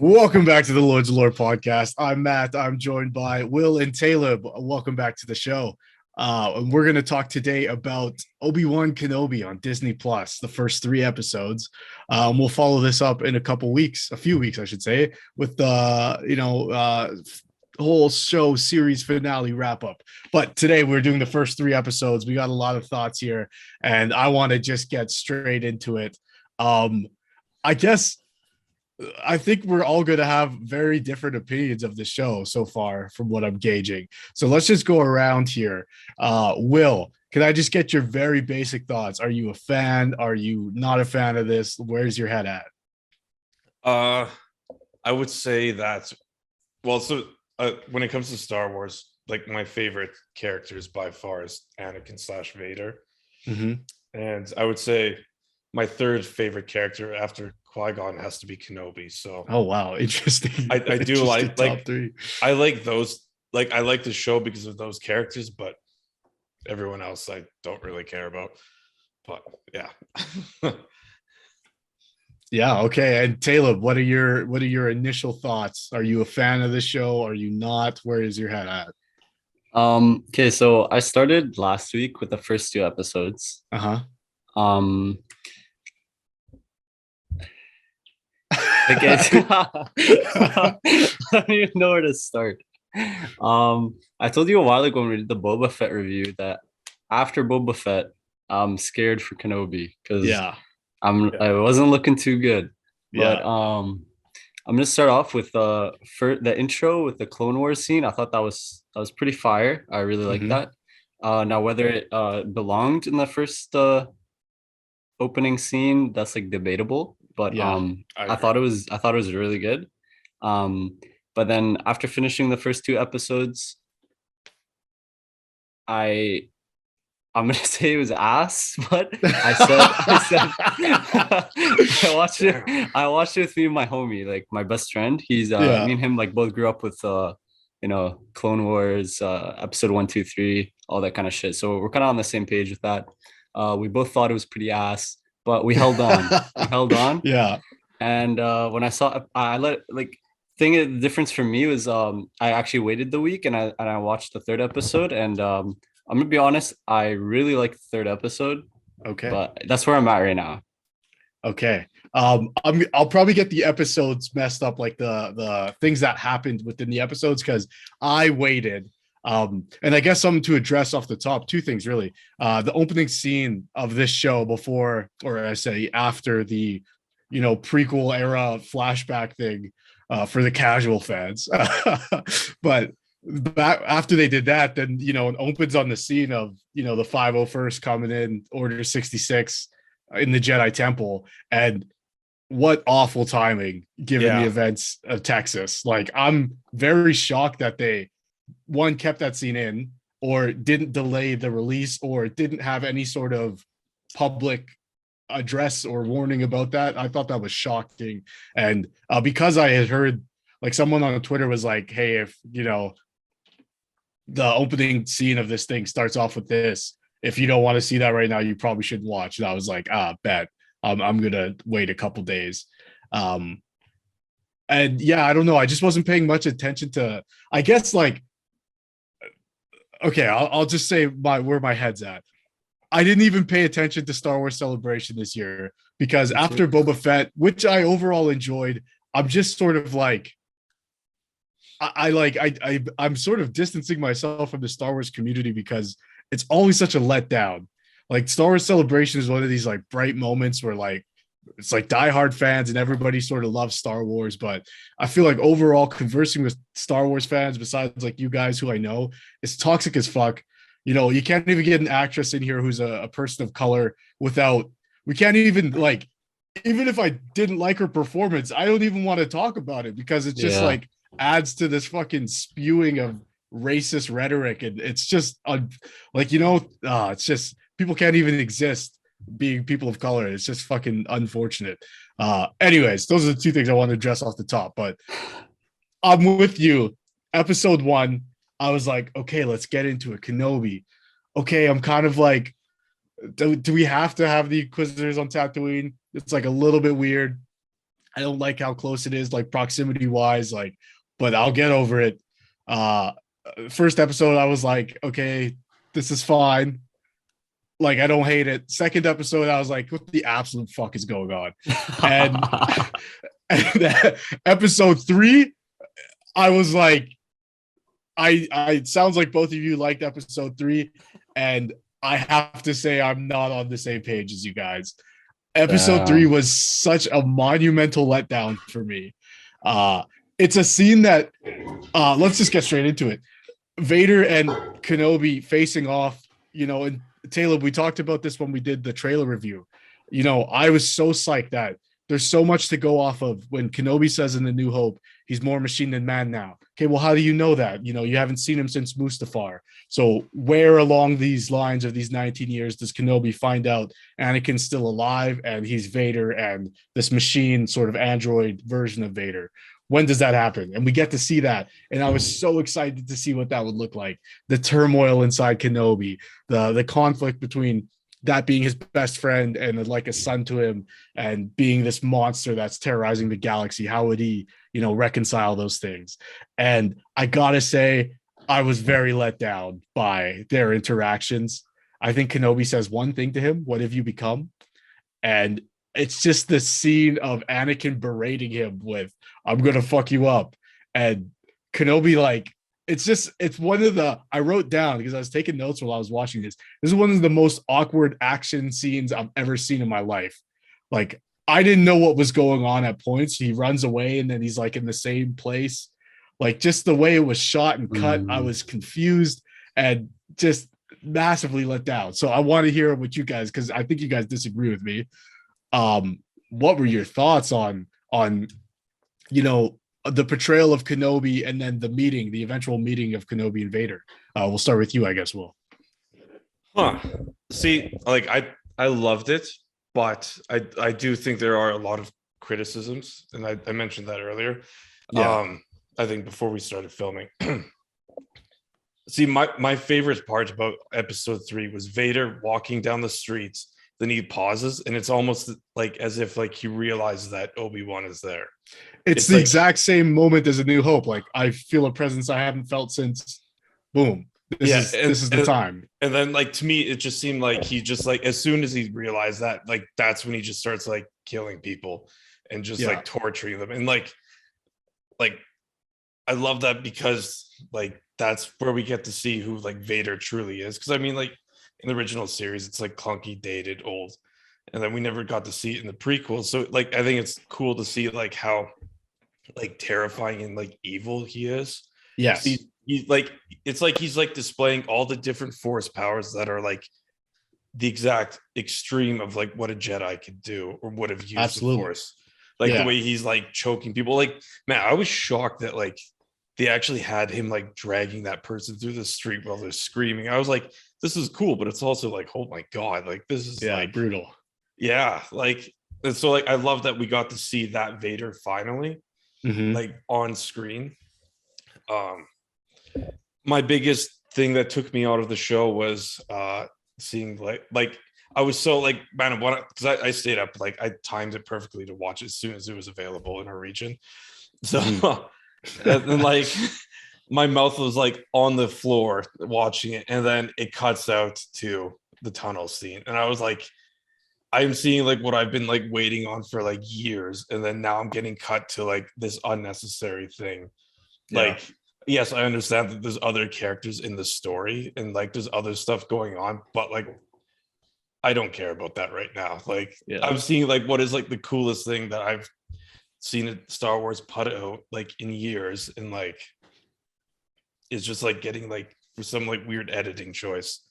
Welcome back to the Lords of Lore podcast. I'm Matt. I'm joined by Will and Taleb. Welcome back to the show. And we're going to talk today about Obi-Wan Kenobi on Disney Plus, the first 3 episodes. We'll follow this up in a few weeks, I should say, with the whole show series finale wrap up. But today we're doing the first 3 episodes. We got a lot of thoughts here, and I want to just get straight into it. I think we're all going to have very different opinions of the show so far from what I'm gauging. So let's just go around here. Will, can I just get your very basic thoughts? Are you a fan? Are you not a fan of this? Where's your head at? I would say that, when it comes to Star Wars, like my favorite characters by far is Anakin/Vader. Mm-hmm. And I would say my third favorite character after Qui-Gon has to be Kenobi. So oh wow, interesting. I do like top 3. I like those, like I like the show because of those characters, but everyone else I don't really care about. But yeah. Yeah, okay. And Taleb, what are your initial thoughts? Are you a fan of the show? Are you not? Where is your head at? Okay, so I started last week with the first 2 episodes. I don't even know where to start. I told you a while ago when we did the Boba Fett review that after Boba Fett, I'm scared for Kenobi because I wasn't looking too good. But I'm gonna start off with the intro with the Clone Wars scene. I thought that was pretty fire. I really liked that. Now whether it belonged in the first opening scene, that's like debatable. But I thought it was really good. But then after finishing the first 2 episodes, I'm gonna say it was ass, but I watched it with me and my homie, like my best friend. He's me and him like both grew up with Clone Wars, episode 1, 2, 3, all that kind of shit. So we're kind of on the same page with that. We both thought it was pretty ass, but we held on. Yeah. And when I saw, the difference for me was I actually waited the week and I watched the 3rd episode, and I'm gonna be honest, I really liked the 3rd episode. Okay, but that's where I'm at right now. Okay, I'll probably get the episodes messed up, like the things that happened within the episodes, because I waited. And I guess something to address off the top, 2 things really. The opening scene of this show before, or I say after the, prequel era flashback thing for the casual fans. But back after they did that, then, it opens on the scene of, the 501st coming in, Order 66 in the Jedi Temple. And what awful timing given the events of Texas. Like, I'm very shocked that they kept that scene in, or didn't delay the release, or didn't have any sort of public address or warning about that. I thought that was shocking. And because I had heard, like, someone on Twitter was like, hey, if the opening scene of this thing starts off with this, if you don't want to see that right now, you probably shouldn't watch. And I was like, bet. I'm gonna wait a couple days. And I don't know, I just wasn't paying much attention to, I guess, like, okay, I'll just say where my head's at. I didn't even pay attention to Star Wars Celebration this year, because after Boba Fett, which I overall enjoyed, I'm just sort of like, I'm sort of distancing myself from the Star Wars community, because it's always such a letdown. Like, Star Wars Celebration is one of these like bright moments where, like, it's like diehard fans and everybody sort of loves Star Wars. But I feel like overall conversing with Star Wars fans, besides like you guys who I know, is toxic as fuck. You can't even get an actress in here who's a person of color we can't even, like, even if I didn't like her performance, I don't even want to talk about it, because it's just like adds to this fucking spewing of racist rhetoric. And it's just it's just, people can't even exist being people of color. It's just fucking unfortunate. Anyways, those are the 2 things I want to address off the top. But I'm with you. Episode 1, I was like, okay, let's get into it. Kenobi. Okay, I'm kind of like, do we have to have the Inquisitors on Tatooine? It's like a little bit weird. I don't like how close it is, like proximity wise, like, but I'll get over it. First episode, I was like, okay, this is fine. Like, I don't hate it. Second episode, I was like, what the absolute fuck is going on? And, and episode 3, I was like, I it sounds like both of you liked episode 3, and I have to say I'm not on the same page as you guys. Episode 3 was such a monumental letdown for me. It's a scene that let's just get straight into it. Vader and Kenobi facing off, and Taleb, we talked about this when we did the trailer review. I was so psyched that there's so much to go off of when Kenobi says in The New Hope, he's more machine than man now. Okay, well, how do you know that? You haven't seen him since Mustafar. So where along these lines of these 19 years does Kenobi find out Anakin's still alive and he's Vader and this machine sort of android version of Vader? When does that happen? And we get to see that. And I was so excited to see what that would look like. The turmoil inside Kenobi, the conflict between that being his best friend and like a son to him and being this monster that's terrorizing the galaxy. How would he, reconcile those things? And I gotta say, I was very let down by their interactions. I think Kenobi says one thing to him, "What have you become?" And it's just the scene of Anakin berating him with, "I'm gonna fuck you up," and Kenobi, like, it's one of the, I wrote down because I was taking notes while I was watching this. This is one of the most awkward action scenes I've ever seen in my life. Like, I didn't know what was going on at points. He runs away and then he's like in the same place. Like, just the way it was shot and cut, I was confused and just massively let down. So I want to hear what you guys, because I think you guys disagree with me. What were your thoughts on the portrayal of Kenobi and then the eventual meeting of Kenobi and Vader? We'll start with you, I guess. Will. See, like, I loved it, but I do think there are a lot of criticisms, and I mentioned that earlier. Yeah. I think before we started filming. See, my favorite part about episode 3 was Vader walking down the streets. Then he pauses, and it's almost like as if like he realized that Obi-Wan is there. It's the exact same moment as A New Hope. Like, I feel a presence I haven't felt since. Boom. This is the time. And then, like, to me, it just seemed like he just, like, as soon as he realized that, like, that's when he just starts like killing people and just like torturing them. And like I love that because like that's where we get to see who like Vader truly is. Because I mean, like, in the original series, it's like clunky, dated, old, and then we never got to see it in the prequels. So like, I think it's cool to see like how like terrifying and like evil he is. Yes, he's like, it's like he's like displaying all the different force powers that are like the exact extreme of like what a Jedi could do or would have used the Force. Like the way he's like choking people. Like, man, I was shocked that like they actually had him like dragging that person through the street while they're screaming. I was like, this is cool, but it's also like, oh my God, like this is like brutal. Yeah. Like, and so like I love that we got to see that Vader finally like on screen. My biggest thing that took me out of the show was seeing like I was so like, man, because I stayed up, like I timed it perfectly to watch it as soon as it was available in our region. So and like my mouth was like on the floor watching it, and then it cuts out to the tunnel scene, and I was like, I'm seeing like what I've been like waiting on for like years, and then now I'm getting cut to like this unnecessary thing. Like, yes, I understand that there's other characters in the story and like there's other stuff going on, but like I don't care about that right now. Like, I'm seeing like what is like the coolest thing that I've seen it Star Wars put out like in years, and like it's just like getting like for some like weird editing choice.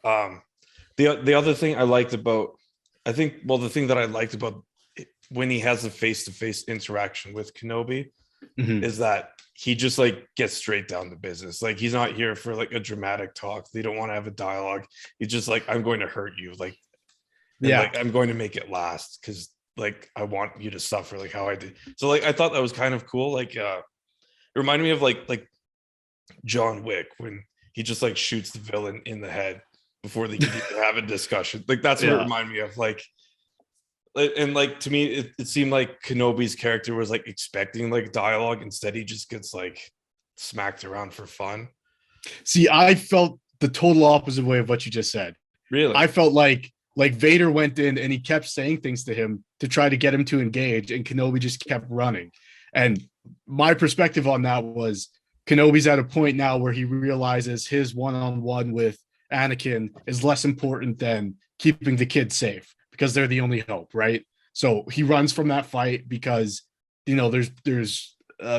The other thing I liked about, the thing that I liked about it, when he has a face-to-face interaction with Kenobi, is that he just like gets straight down to business. Like, he's not here for like a dramatic talk. They don't want to have a dialogue. He's just like, I'm going to hurt you. Like, like I'm going to make it last because like I want you to suffer like how I did. So like I thought that was kind of cool. Like it reminded me of like John Wick when he just like shoots the villain in the head before they can have a discussion. Like that's what it reminded me of. Like And like to me, it seemed like Kenobi's character was like expecting like dialogue. Instead, he just gets like smacked around for fun. See, I felt the total opposite way of what you just said. Really? I felt like Vader went in and he kept saying things to him to try to get him to engage, and Kenobi just kept running. And my perspective on that was Kenobi's at a point now where he realizes his one-on-one with Anakin is less important than keeping the kids safe because they're the only hope, right? So he runs from that fight because, you know, there's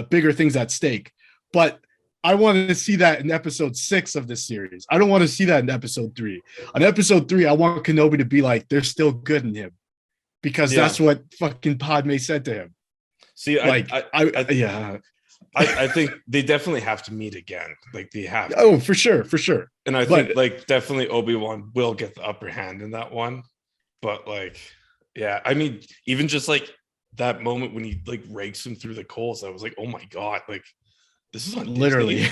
bigger things at stake. But I wanted to see that in episode 6 of this series. I don't want to see that in episode 3. On episode 3, I want Kenobi to be like, there's still good in him, because that's what fucking Padme said to him. See, like, I think they definitely have to meet again. Like they have to. Oh, for sure. And I think like definitely Obi-Wan will get the upper hand in that one. But like, yeah, I mean, even just like that moment when he like rakes him through the coals, I was like, oh my God, like this is on literally.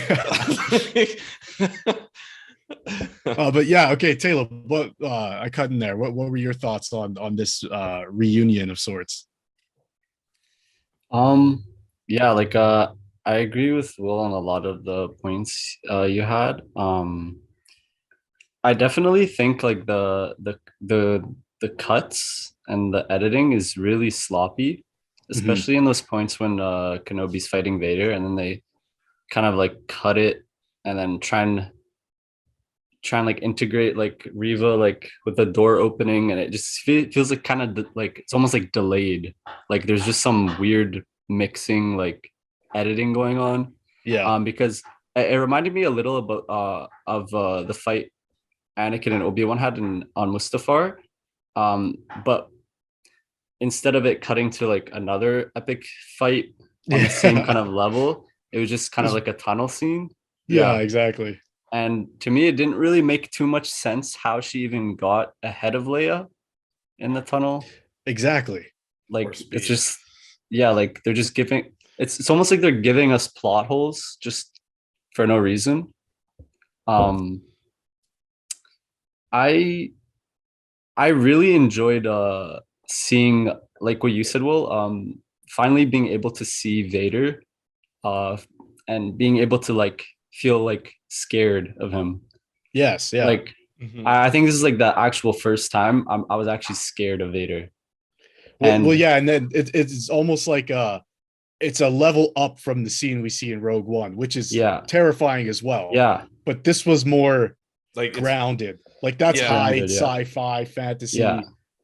But yeah, okay, Taylor, what I cut in there. What were your thoughts on this reunion of sorts? Yeah, like I agree with Will on a lot of the points you had. I definitely think like the cuts and the editing is really sloppy, especially in those points when Kenobi's fighting Vader, and then they kind of like cut it and then try and like integrate like Reva like with the door opening, and it just feels like kind of like it's almost like delayed. Like there's just some weird mixing like editing going on. Yeah. Because it reminded me a little about of the fight Anakin and Obi-Wan had on Mustafar. But instead of it cutting to like another epic fight on the same kind of level, it was just kind of like a tunnel scene. Yeah, exactly. And to me, it didn't really make too much sense how she even got ahead of Leia in the tunnel. Exactly. Like it's just, yeah, like they're just giving, it's almost like they're giving us plot holes just for no reason. I really enjoyed seeing, like what you said, Will, finally being able to see Vader and being able to like feel like scared of him. Yes, yeah. Like I think this is like the actual first time I was actually scared of Vader. Well, yeah, and then it's almost like it's a level up from the scene we see in Rogue One, which is terrifying as well. Yeah, but this was more like grounded. Like that's high sci-fi fantasy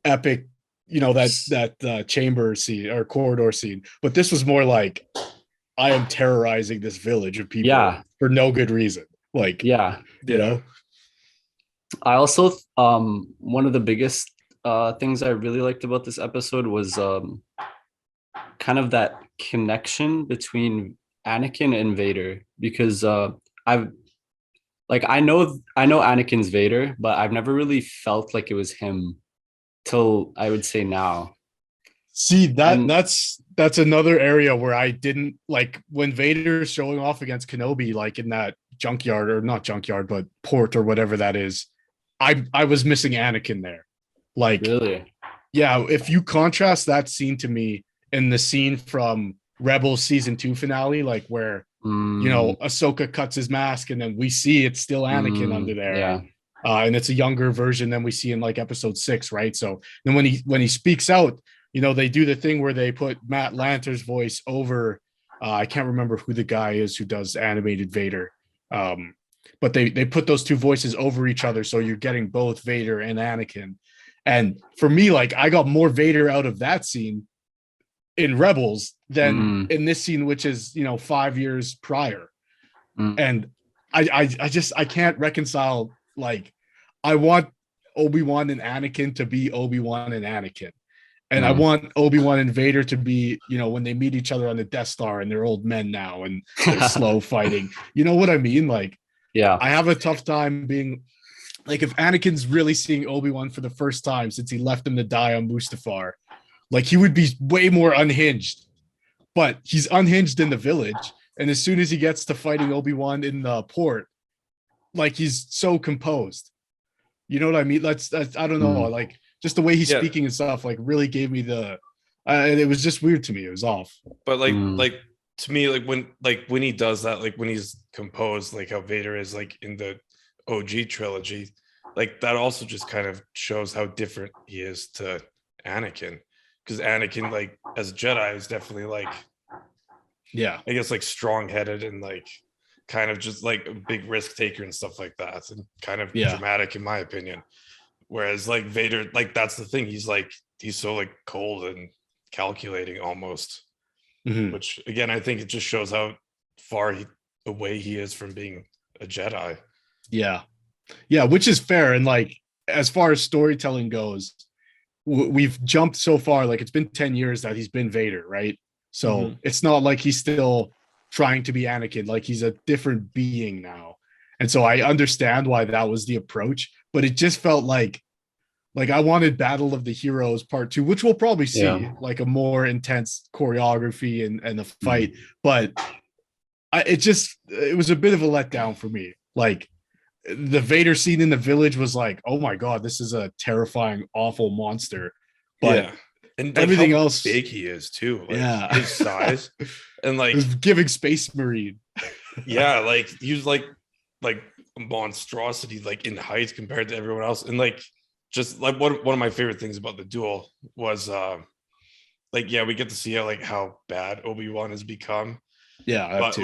epic, you know, that chamber scene or corridor scene. But this was more like, I am terrorizing this village of people for no good reason. Like, you know. I also one of the biggest things I really liked about this episode was kind of that connection between Anakin and Vader, because I know Anakin's Vader, but I've never really felt like it was him till I would say now. See, that's another area where I didn't like when Vader's showing off against Kenobi, like in that junkyard, or not junkyard, but port or whatever that is. I was missing Anakin there. Like, really? Yeah, if you contrast that scene to me in the scene from Rebels season 2 finale, like where you know Ahsoka cuts his mask and then we see it's still Anakin under there, and it's a younger version than we see in like episode 6, right? So then when he speaks out, you know, they do the thing where they put Matt Lanter's voice over. I can't remember who the guy is who does animated Vader. But they put those two voices over each other, so you're getting both Vader and Anakin. And for me, like, I got more Vader out of that scene in Rebels than in this scene, which is, you know, 5 years prior. And I can't reconcile, like, I want Obi-Wan and Anakin to be Obi-Wan and Anakin. And I want Obi-Wan and Vader to be, you know, when they meet each other on the Death Star and they're old men now and they're slow fighting. You know what I mean? Like, I have a tough time being like, if Anakin's really seeing Obi-Wan for the first time since he left him to die on Mustafar, like, he would be way more unhinged. But he's unhinged in the village. And as soon as he gets to fighting Obi-Wan in the port, like, he's so composed. You know what I mean? I don't know. Like, just the way he's speaking and stuff, like really gave me the. It was just weird to me. It was off. But like to me, when he does that, like when he's composed, like how Vader is like in the OG trilogy, like that also just kind of shows how different he is to Anakin, because Anakin, like as a Jedi, is definitely like, I guess like strong-headed and like kind of just like a big risk taker and stuff like that, and kind of dramatic in my opinion. Whereas like Vader, like that's the thing, he's so like cold and calculating almost, which again I think it just shows how far away he is from being a Jedi. Which is fair. And like as far as storytelling goes, we've jumped so far. Like it's been 10 years that he's been Vader, right? So it's not like he's still trying to be Anakin. Like he's a different being now. And so I understand why that was the approach, but it just felt like I wanted Battle of the Heroes Part 2, which we'll probably see, like a more intense choreography and a fight. But it was a bit of a letdown for me. Like the Vader scene in the village was like, oh my God, this is a terrifying, awful monster. But and like everything how else, big he is too. Like his size and like giving Space Marine. Like he was like a monstrosity, like in height compared to everyone else. And like just like one of my favorite things about the duel was we get to see how bad Obi-Wan has become. But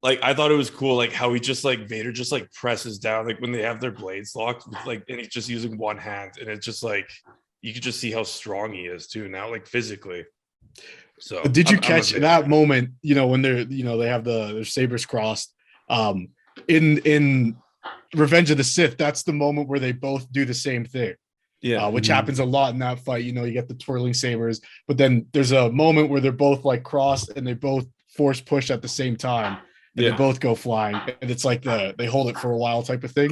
like I thought it was cool, like how he just like Vader just like presses down, like when they have their blades locked, like, and he's just using one hand, and it's just like you could just see how strong he is too now, like physically. So did you catch that moment? When they're they have their sabers crossed. In Revenge of the Sith, that's the moment where they both do the same thing. Which happens a lot in that fight. You get the twirling sabers, but then there's a moment where they're both like crossed and they both force push at the same time. And they both go flying, and it's like they hold it for a while type of thing.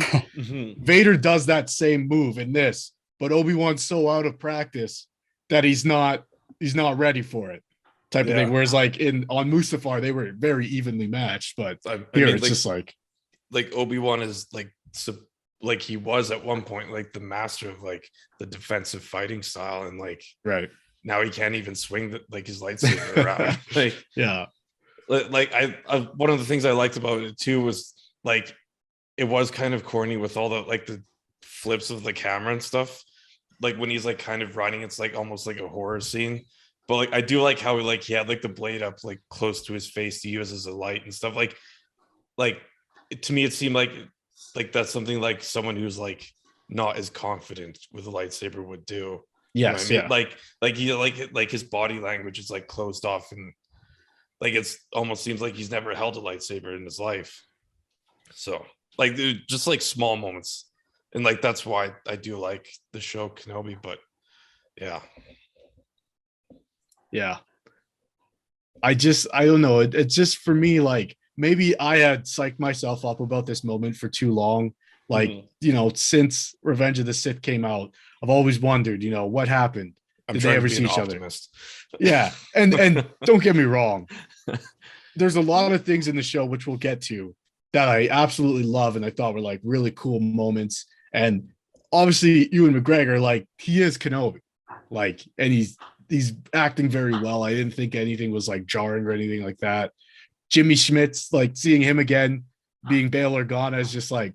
Vader does that same move in this, but Obi-Wan's so out of practice that he's not ready for it type of thing. Whereas like on Mustafar, they were very evenly matched, but here it's just like Obi-Wan is like he was at one point like the master of like the defensive fighting style, and like now he can't even swing his lightsaber around. I one of the things I liked about it too was like it was kind of corny with all the flips of the camera and stuff, like when he's like kind of running, it's like almost like a horror scene. But like I do like how he had like the blade up like close to his face to use as a light and stuff. Like to me it seemed like that's something like someone who's like not as confident with a lightsaber would do. Yes, you know what I mean? Like his body language is like closed off, and like it's almost seems like he's never held a lightsaber in his life. So like just like small moments, and like that's why I do like the show Kenobi. But I don't know, it's just for me, like maybe I had psyched myself up about this moment for too long. Like since Revenge of the Sith came out, I've always wondered what happened. Did they ever see each other? And don't get me wrong, there's a lot of things in the show which we'll get to that I absolutely love and I thought were like really cool moments. And obviously Ewan McGregor, like he is Kenobi, like, and he's acting very well. I didn't think anything was like jarring or anything like that. Jimmy Schmidt's, like seeing him again being Bail Organa is just like,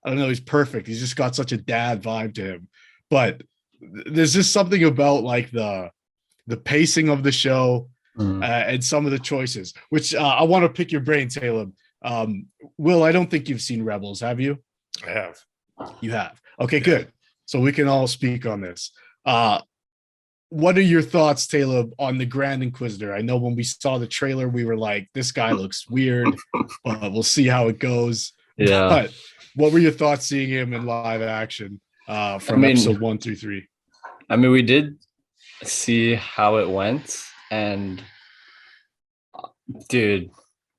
I don't know, he's perfect. He's just got such a dad vibe to him. But there's just something about like the pacing of the show and some of the choices, which I want to pick your brain, Taleb. Will, I don't think you've seen Rebels, have you? I have. You have. Okay, good. So we can all speak on this. What are your thoughts, Taleb, on the Grand Inquisitor? I know when we saw the trailer, we were like, this guy looks weird, but we'll see how it goes. Yeah. But what were your thoughts seeing him in live action from episode 1 through 3? I mean, we did see how it went, and dude,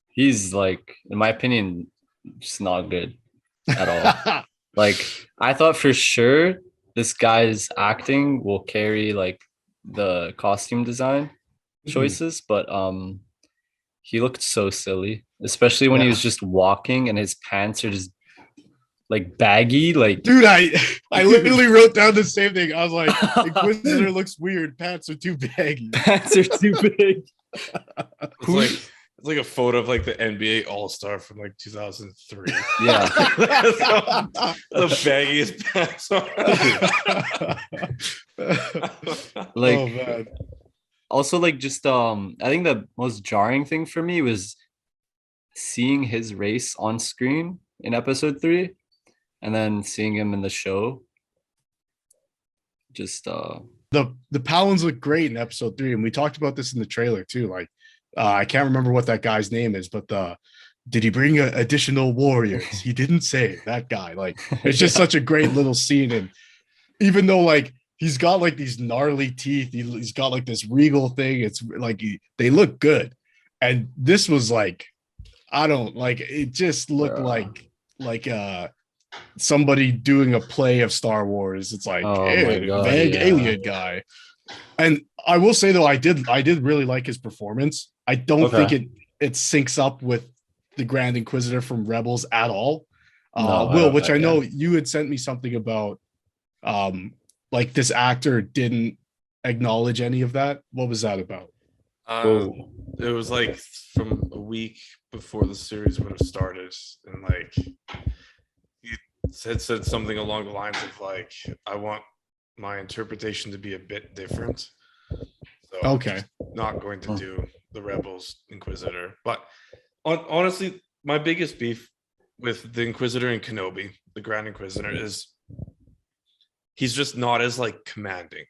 he's like, in my opinion, just not good at all. Like, I thought for sure this guy's acting will carry like the costume design choices, but he looked so silly, especially when he was just walking and his pants are just like baggy, like dude, I literally wrote down the same thing. I was like, Inquisitor looks weird, pants are too baggy. pants are too big. It's like a photo of like the NBA All-Star from like 2003. Yeah. The baggiest pants. Like, oh man. Also, like, just I think the most jarring thing for me was seeing his race on screen in episode 3 and then seeing him in the show. Just the Palins look great in episode 3, and we talked about this in the trailer too. Like, I can't remember what that guy's name is, but did he bring additional warriors? He didn't say that guy. Like, it's just such a great little scene, and even though like he's got like these gnarly teeth, he's got like this regal thing. It's like they look good, and this was like, I don't like. It just looked like somebody doing a play of Star Wars. It's like, hey, vague alien guy. And I will say though, I did really like his performance. I don't think it syncs up with the Grand Inquisitor from Rebels at all. Will, which I know you had sent me something about, like this actor didn't acknowledge any of that. What was that about? It was like from a week before the series would have started, and like he said something along the lines of like, I want my interpretation to be a bit different. So okay, I'm not going to do the Rebels Inquisitor. But honestly, my biggest beef with the Inquisitor and Kenobi, the Grand Inquisitor, is he's just not as like commanding.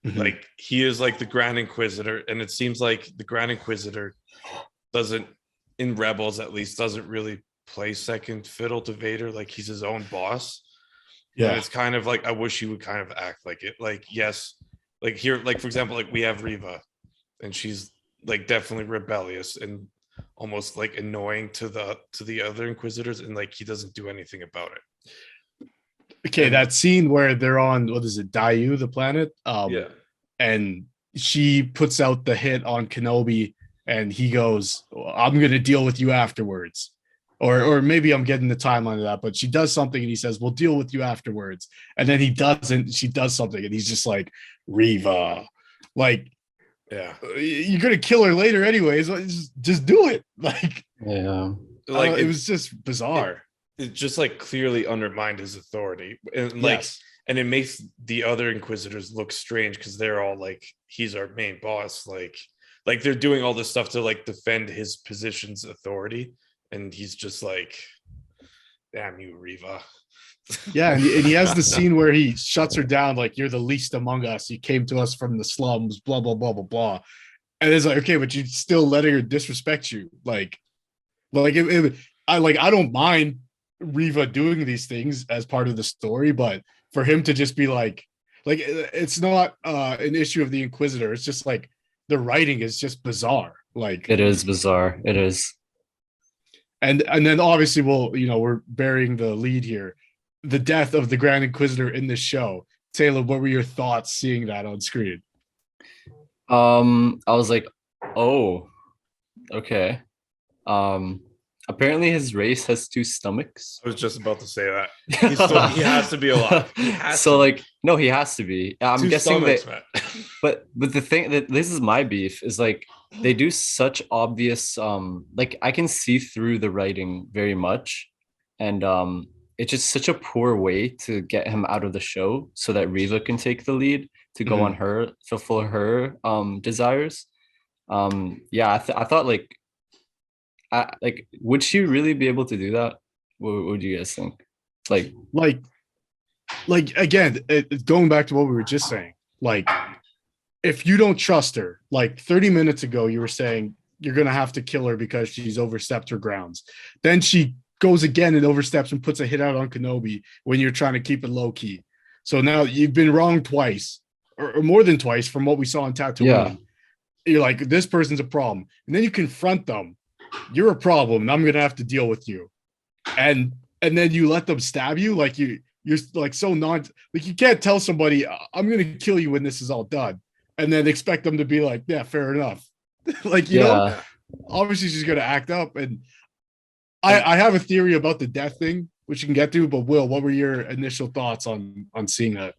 Mm-hmm. Like he is like the Grand Inquisitor, and it seems like the Grand Inquisitor doesn't, in Rebels at least, doesn't really play second fiddle to Vader. Like he's his own boss. Yeah, and it's kind of like, I wish he would kind of act like it. Like, yes, like here, like for example, like we have Reva, and she's like definitely rebellious and almost like annoying to the other Inquisitors, and like he doesn't do anything about it. Okay, and that scene where they're on, what is it, Daiyu, the planet? Yeah. And she puts out the hit on Kenobi, and he goes, I'm going to deal with you afterwards. Or maybe I'm getting the timeline of that, but she does something and he says, we'll deal with you afterwards. And then he doesn't, she does something and he's just like, Reva, like, yeah, you're going to kill her later anyways. Just do it. Like, yeah, like it was just bizarre. It just like clearly undermined his authority. And like, yes. And it makes the other Inquisitors look strange because they're all like, he's our main boss. Like they're doing all this stuff to like defend his position's authority. And he's just like, damn you, Reva. Yeah, and he has the scene where he shuts her down, like, you're the least among us. You came to us from the slums, blah, blah, blah, blah, blah. And it's like, okay, but you still letting her disrespect you. I don't mind Reva doing these things as part of the story, but for him to just be like it's not an issue of the Inquisitor. It's just like the writing is just bizarre. Like, it is bizarre. It is. And then obviously we're burying the lead here. The death of the Grand Inquisitor in this show. Taylor, what were your thoughts seeing that on screen? I was like, oh, okay. Apparently his race has 2 stomachs. I was just about to say that. He has to be alive. He has to be. I'm 2 guessing stomachs, that. But the thing that this is my beef is like they do such obvious like I can see through the writing very much, and it's just such a poor way to get him out of the show so that Reva can take the lead to go on her, fulfill her desires. I thought like would she really be able to do that? What would you guys think? Like again, going back to what we were just saying, like, if you don't trust her, like 30 minutes ago, you were saying you're going to have to kill her because she's overstepped her grounds. Then she goes again and oversteps and puts a hit out on Kenobi when you're trying to keep it low key. So now you've been wrong twice or more than twice from what we saw in Tatooine. Yeah. You're like, this person's a problem. And then you confront them. You're a problem and I'm going to have to deal with you. And then you let them stab you. Like you're like so like you can't tell somebody I'm going to kill you when this is all done. And then expect them to be like, yeah, fair enough. Like, you know, obviously she's going to act up. And I have a theory about the death thing. which you can get to. But Will, what were your initial thoughts on seeing that?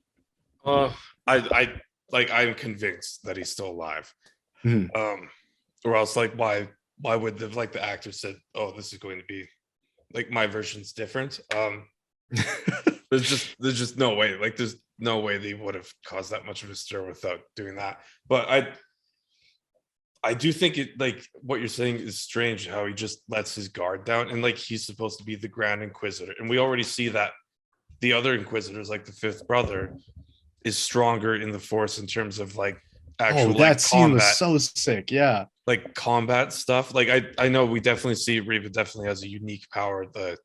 I'm convinced that he's still alive. Or else like why would the actor said, oh, this is going to be like my version's different. There's just no way. Like there's no way they would have caused that much of a stir without doing that. But I do think it, like what you're saying is strange how he just lets his guard down, and like he's supposed to be the Grand Inquisitor, and we already see that the other Inquisitors, like the fifth brother, is stronger in the Force in terms of like actual that scene combat. Was so sick. Yeah, like combat stuff. Like I know we definitely see Reva definitely has a unique power, the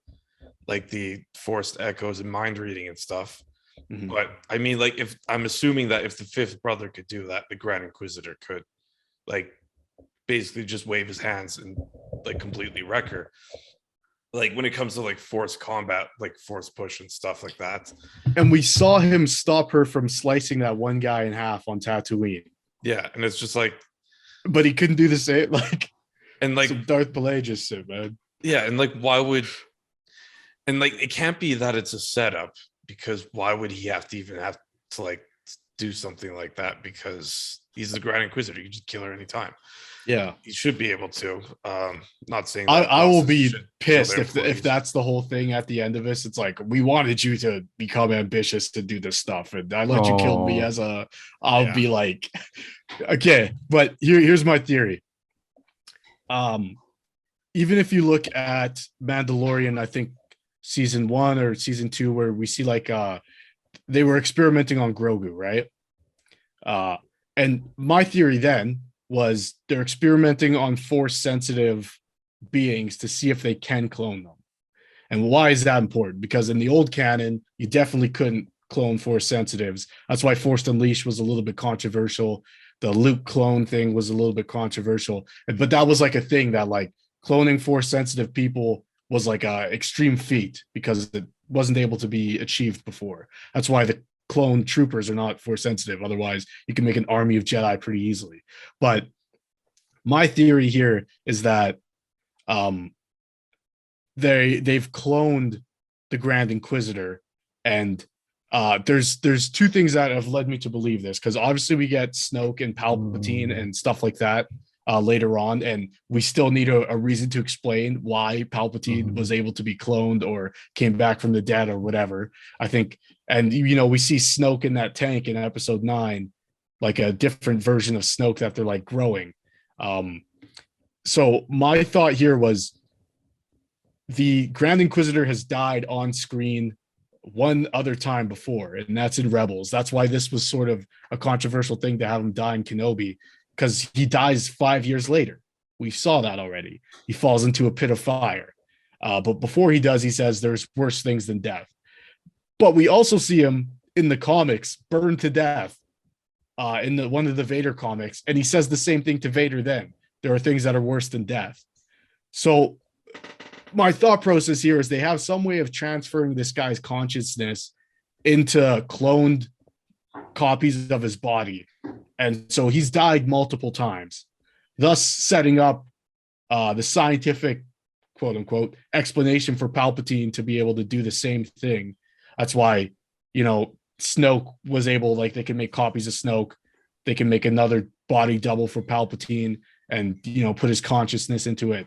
forced echoes and mind reading and stuff. But I mean, like if I'm assuming that if the fifth brother could do that, the Grand Inquisitor could like basically just wave his hands and like completely wreck her. Like when it comes to like force combat, like force push and stuff like that. And we saw him stop her from slicing that one guy in half on Tatooine. Yeah, and it's just like, but he couldn't do the same. Like, and like some Darth Pelagius shit, man. Yeah, and like why would, and like it can't be that it's a setup, because why would he have to like do something like that? Because he's the Grand Inquisitor, you can just kill her anytime. Yeah, he should be able to. Not saying that I will be pissed if that's the whole thing at the end of this. It's like, we wanted you to become ambitious to do this stuff, and I let you kill me as a. I'll be like, okay, but here's my theory. Even if you look at Mandalorian, I think season 1 or season 2, where we see like they were experimenting on Grogu, right? And my theory then was they're experimenting on force sensitive beings to see if they can clone them. And why is that important? Because in the old canon, you definitely couldn't clone force sensitives. That's why Force Unleashed was a little bit controversial. The Luke clone thing was a little bit controversial, but that was like a thing that like cloning force sensitive people was like a extreme feat because it wasn't able to be achieved before. That's why the clone troopers are not force sensitive. Otherwise, you can make an army of Jedi pretty easily. But my theory here is that they've cloned the Grand Inquisitor, and there's two things that have led me to believe this, because obviously we get Snoke and Palpatine and stuff like that later on, and we still need a reason to explain why Palpatine was able to be cloned or came back from the dead or whatever. I think, and we see Snoke in that tank in episode 9, like a different version of Snoke that they're like growing. So my thought here was the Grand Inquisitor has died on screen one other time before, and that's in Rebels. That's why this was sort of a controversial thing to have him die in Kenobi, because he dies 5 years later. We saw that already. He falls into a pit of fire. But before he does, he says there's worse things than death. But we also see him in the comics burned to death in one of the Vader comics. And he says the same thing to Vader then. There are things that are worse than death. So my thought process here is they have some way of transferring this guy's consciousness into cloned copies of his body. And so he's died multiple times, thus setting up the scientific, quote unquote, explanation for Palpatine to be able to do the same thing. That's why, Snoke was able, like, they can make copies of Snoke. They can make another body double for Palpatine and, put his consciousness into it.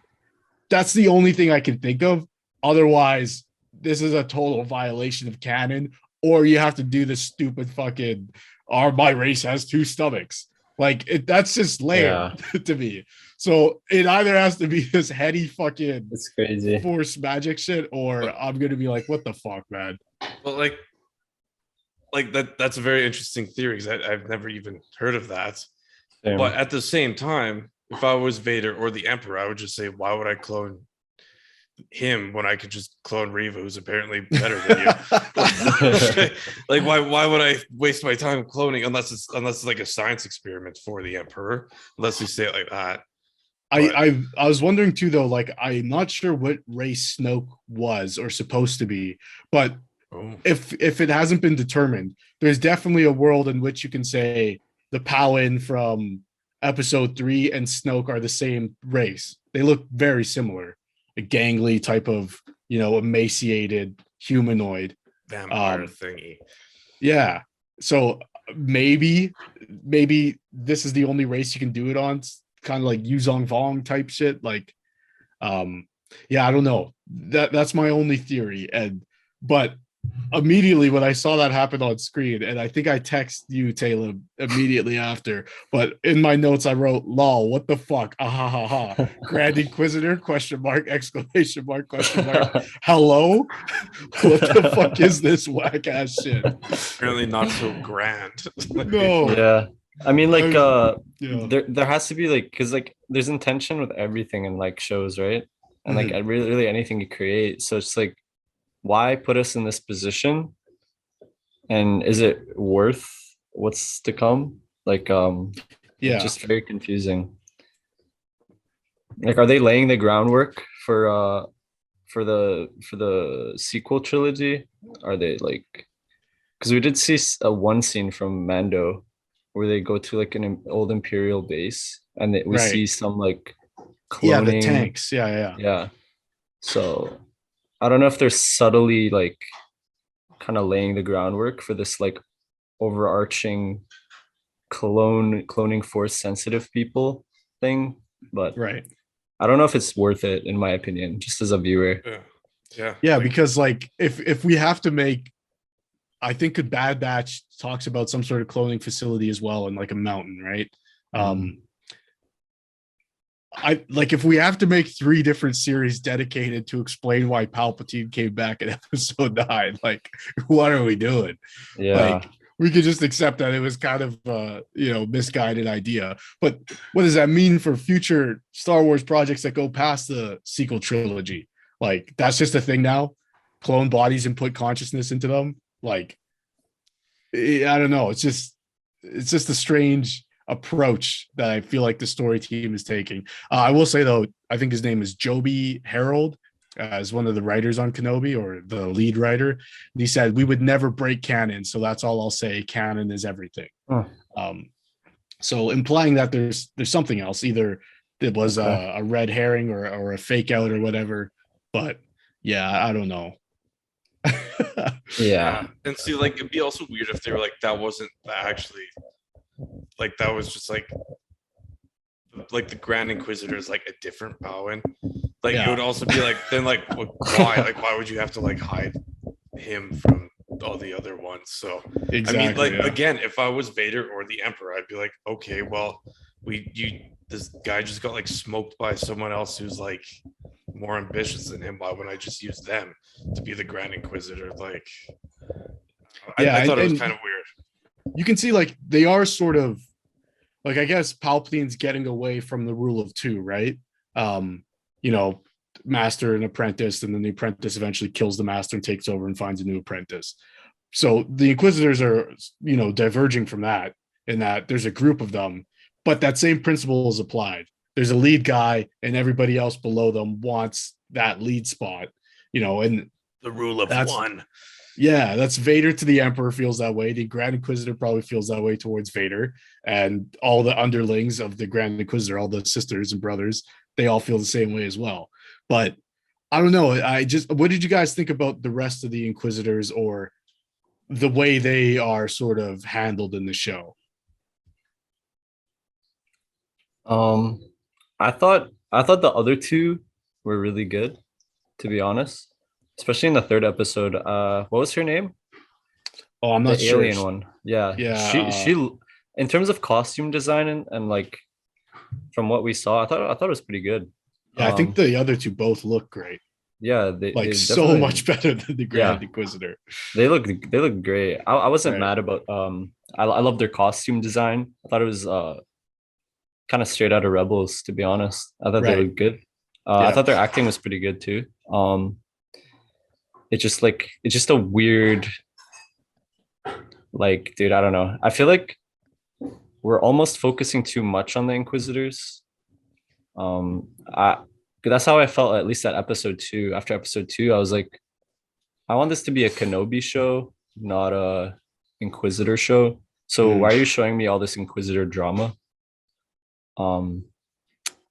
That's the only thing I can think of. Otherwise, this is a total violation of canon, or you have to do the stupid fucking, my race has 2 stomachs. Like, that's just lame to me. So it either has to be this heady fucking it's crazy force magic shit, or I'm gonna be like, what the fuck, man? Well, like that's a very interesting theory, because I've never even heard of that. Same. But at the same time, if I was Vader or the Emperor, I would just say, why would I clone him when I could just clone Reva, who's apparently better than you? Like, why would I waste my time cloning unless it's like a science experiment for the Emperor? Unless you say it like that. I was wondering too, though. Like, I'm not sure what race Snoke was or supposed to be, but if it hasn't been determined, there's definitely a world in which you can say the Palin from Episode 3 and Snoke are the same race. They look very similar. A gangly type of, emaciated humanoid vampire thingy. Yeah. So maybe this is the only race you can do it on. It's kind of like Yuzong Vong type shit. Like, yeah, I don't know. That's my only theory. But immediately when I saw that happen on screen, and I think I text you, Taleb, immediately after, but in my notes I wrote, lol, what the fuck? Ah ha ha ha. Grand Inquisitor, question mark, exclamation mark, question mark. Hello? What the fuck is this whack ass shit? Apparently not so grand. No. Yeah. I mean, like, yeah. there has to be like, because like there's intention with everything in like shows, right? And like really anything you create. So it's like, why put us in this position? And is it worth what's to come? Like, yeah, just very confusing. Like, are they laying the groundwork for the sequel trilogy? Are they like, because we did see one scene from Mando where they go to like an old Imperial base and we see some like cloning. The tanks. Yeah. So I don't know if they're subtly like kind of laying the groundwork for this like overarching cloning force sensitive people thing, but I don't know if it's worth it, in my opinion, just as a viewer. Yeah, because like if we have to make, I think a Bad Batch talks about some sort of cloning facility as well in like a mountain, right? I like, if we have to make 3 different series dedicated to explain why Palpatine came back in episode 9, like, what are we doing? Yeah, like, we could just accept that it was kind of misguided idea, but what does that mean for future Star Wars projects that go past the sequel trilogy? Like, that's just a thing now, clone bodies and put consciousness into them. Like, I don't know, it's just a strange approach that I feel like the story team is taking. I will say though, I think his name is Joby Harold, as one of the writers on Kenobi, or the lead writer. And he said, we would never break canon, so that's all I'll say. Canon is everything. So implying that there's something else, either it was a red herring or a fake out or whatever. But yeah, I don't know. Yeah. And see, like, it'd be also weird if they were like, that wasn't actually, like, that was just like the Grand Inquisitor is like a different Bowen. Like, it would also be like, then like, why? Like, why would you have to like hide him from all the other ones? So exactly, I mean, like, again, if I was Vader or the Emperor, I'd be like, okay, well, this guy just got like smoked by someone else who's like more ambitious than him. Why wouldn't I just use them to be the Grand Inquisitor? Like, I thought it was kind of weird. You can see, like, they are sort of like, I guess Palpatine's getting away from the rule of 2, right? Master and apprentice, and then the apprentice eventually kills the master and takes over and finds a new apprentice. So the Inquisitors are, diverging from that, in that there's a group of them, but that same principle is applied. There's a lead guy, and everybody else below them wants that lead spot, and the rule of 1. Yeah, that's Vader to the Emperor feels that way. The Grand Inquisitor probably feels that way towards Vader, and all the underlings of the Grand Inquisitor, all the sisters and brothers, they all feel the same way as well. But I don't know. What did you guys think about the rest of the Inquisitors, or the way they are sort of handled in the show? I thought the other 2 were really good, to be honest. Especially in the 3rd episode. What was her name? Oh, I'm not the sure. Alien one. Yeah. Yeah. She in terms of costume design and like from what we saw, I thought it was pretty good. Yeah, I think the other 2 both look great. Yeah, they so much better than the Grand Inquisitor. They look great. I wasn't mad about I love their costume design. I thought it was kind of straight out of Rebels, to be honest. I thought they looked good. I thought their acting was pretty good too. It's just a weird, like, dude, I don't know. I feel like we're almost focusing too much on the Inquisitors. That's how I felt, at least at episode 2. After episode 2, I was like, I want this to be a Kenobi show, not a Inquisitor show. So why are you showing me all this Inquisitor drama?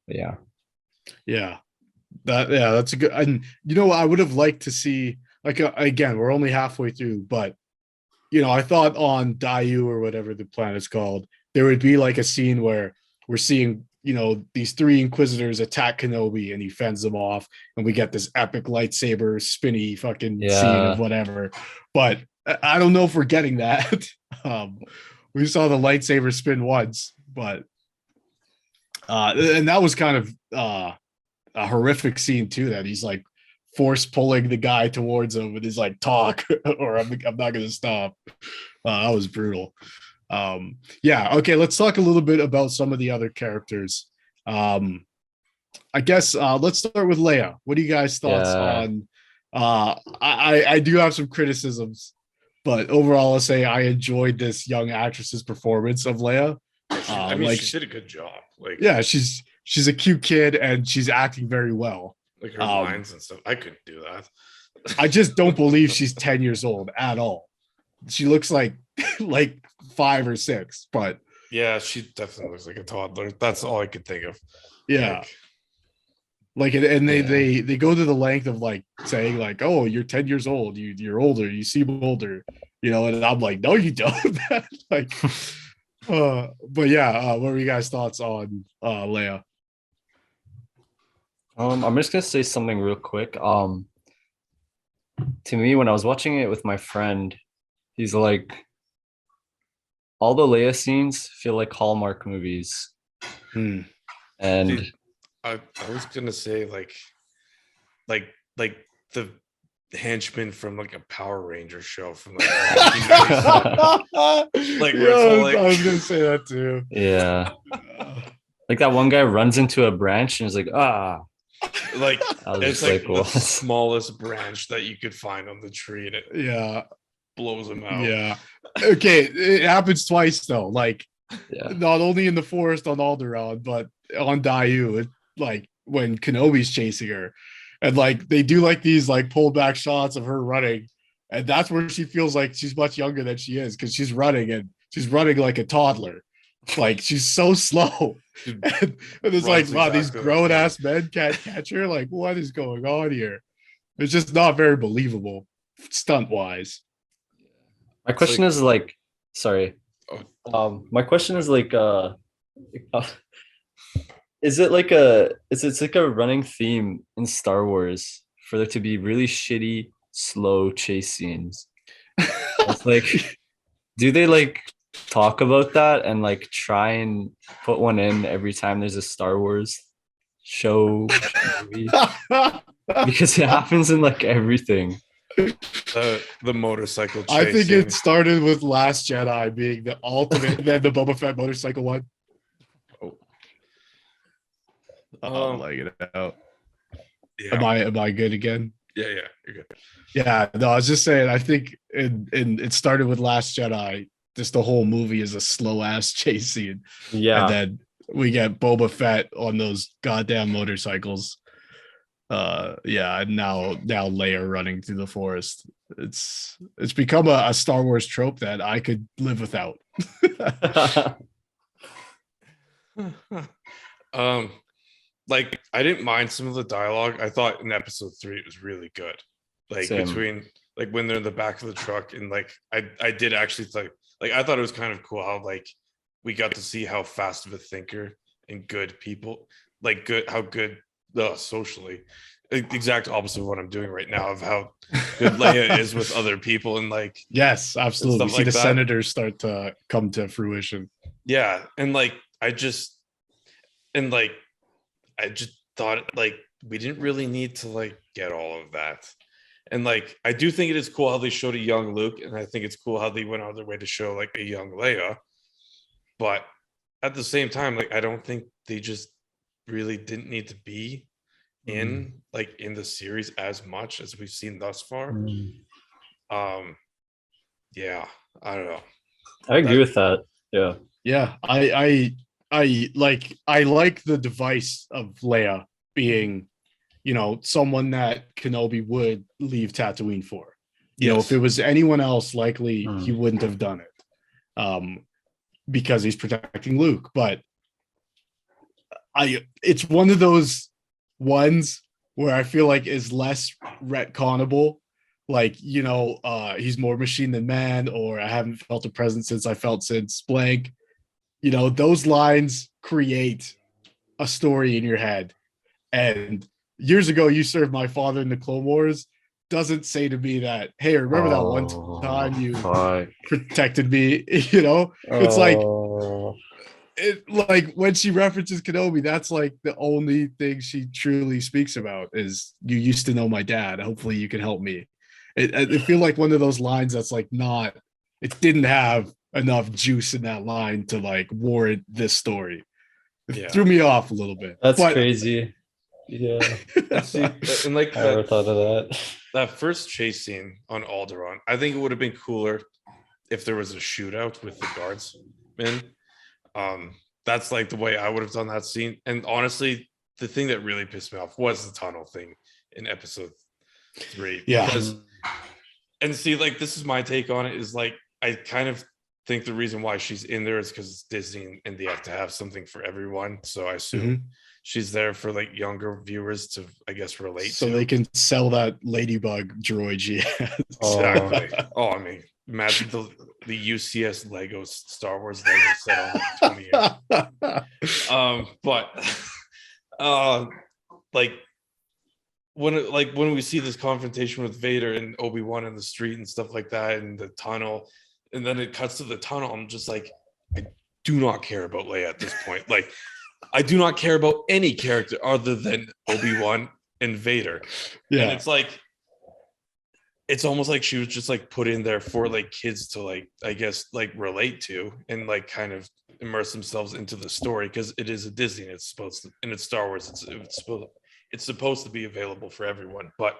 Yeah. That's a good. And I would have liked to see like again, we're only halfway through, but I thought on Dayu or whatever the planet's called, there would be like a scene where we're seeing these three Inquisitors attack Kenobi and he fends them off, and we get this epic lightsaber spinny fucking scene of whatever. But I don't know if we're getting that. We saw the lightsaber spin once, but and that was kind of a horrific scene too, that he's like force pulling the guy towards him with his like talk or I'm not gonna stop. That was brutal. Okay, let's talk a little bit about some of the other characters. I guess let's start with Leia. What do you guys thoughts on I do have some criticisms, but overall I'll say I enjoyed this young actress's performance of Leia. I mean, she did a good job. Like, yeah, she's a cute kid and she's acting very well. Like her lines and stuff. I couldn't do that. I just don't believe she's 10 years old at all. She looks like 5 or 6, but yeah, she definitely looks like a toddler. That's all I could think of. Yeah. And they go to the length of like saying like, oh, you're 10 years old, you're older, you seem older, and I'm like, no, you don't. Like but yeah, what were you guys' thoughts on Leia? I'm just gonna say something real quick. To me, when I was watching it with my friend, he's like, all the Leia scenes feel like Hallmark movies. And I was gonna say like the henchman from like a Power Ranger show from like, like I was gonna say that too. Yeah. Like that one guy runs into a branch and is like, like it's like the smallest branch that you could find on the tree, and it blows him out. Yeah. Okay, it happens twice though. Like, not only in the forest on Alderaan, but on Dayu. Like when Kenobi's chasing her, and like they do like these like pulled back shots of her running, and that's where she feels like she's much younger than she is because she's running like a toddler. Like she's so slow, and it's like, wow, these grown ass men can't catch her. Like, what is going on here? It's just not very believable, stunt wise. My question is like, sorry. My question is like, is it like it's like a running theme in Star Wars for there to be really shitty, slow chase scenes? It's like, do they like talk about that and like try and put one in every time there's a Star Wars show movie? Because it happens in like everything. The motorcycle chase. I think it started with Last Jedi being the ultimate, and then the Boba Fett motorcycle one. I'm like it out. Yeah. Am I good again? Yeah, you're good. Yeah, no, I was just saying. I think it started with Last Jedi. Just the whole movie is a slow ass chase scene. Yeah, and then we get Boba Fett on those goddamn motorcycles. And now Leia running through the forest. It's become a Star Wars trope that I could live without. Like I didn't mind some of the dialogue. I thought in episode 3 it was really good. Like Same. Between like when they're in the back of the truck, and like I did actually like I thought it was kind of cool how like we got to see how fast of a thinker and good people, like how good socially, exact opposite of what I'm doing right now, of how good Leia is with other people, and like yes, absolutely. We see the senators start to come to fruition. Yeah, and like I just thought like we didn't really need to like get all of that. And like I do think it is cool how they showed a young Luke, and I think it's cool how they went out of their way to show like a young Leia. But at the same time, like I don't think they just really didn't need to be in the series as much as we've seen thus far. Yeah, I don't know. I agree with that. Yeah. I like the device of Leia being, someone that Kenobi would leave Tatooine for. If it was anyone else, likely he wouldn't have done it, because he's protecting Luke. But it's one of those ones where I feel like is less retconnable. Like, he's more machine than man, or I haven't felt a presence since I felt since blank. Those lines create a story in your head. And years ago, you served my father in the Clone Wars doesn't say to me that, hey, remember that one time you protected me? It's like when she references Kenobi, that's like the only thing she truly speaks about is you used to know my dad. Hopefully you can help me. I feel like one of those lines that's like it didn't have enough juice in that line to like warrant this story. It threw me off a little bit. That's crazy. Yeah. And like I never thought of that. That first chase scene on Alderaan, I think it would have been cooler if there was a shootout with the guardsmen. That's like the way I would have done that scene. And honestly, the thing that really pissed me off was the tunnel thing in episode 3. Yeah. And see, like, this is my take on it, is like, I kind of think the reason why she's in there is because it's Disney and they have to have something for everyone. So I assume she's there for like younger viewers to, I guess, relate so to. They can sell that ladybug droid she has. Exactly. I mean, imagine the UCS Lego Star Wars Lego set on 20 years. Like when we see this confrontation with Vader and Obi-Wan in the street and stuff like that, and the tunnel, and then it cuts to the tunnel, I'm just like, I do not care about Leia at this point. Like, I do not care about any character other than Obi-Wan and Vader. Yeah. And it's like, it's almost like she was just like put in there for like kids to like, I guess, like relate to and like kind of immerse themselves into the story, because it is a Disney and it's supposed to, and it's Star Wars, it's supposed to be available for everyone. But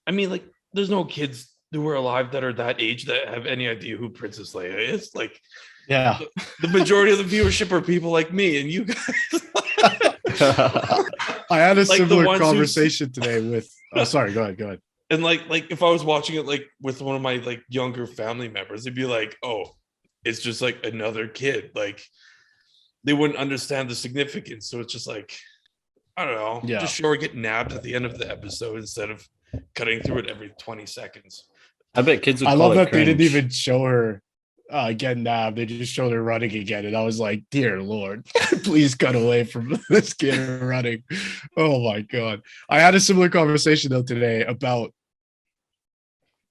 I mean, like, there's no kids who are alive that are that age that have any idea who Princess Leia is. Like, yeah, the majority of the viewership are people like me and you guys. I had a similar conversation today with sorry, go ahead. And like if I was watching it like with one of my like younger family members, they'd be like, oh, it's just like another kid. Like, they wouldn't understand the significance. So it's just like, I don't know, just show her get nabbed at the end of the episode instead of cutting through it every 20 seconds. I bet kids would I love that cringe. They didn't even show her get nabbed. They just showed her running again. And I was like, dear Lord, please cut away from this kid running. Oh my God. I had a similar conversation though today about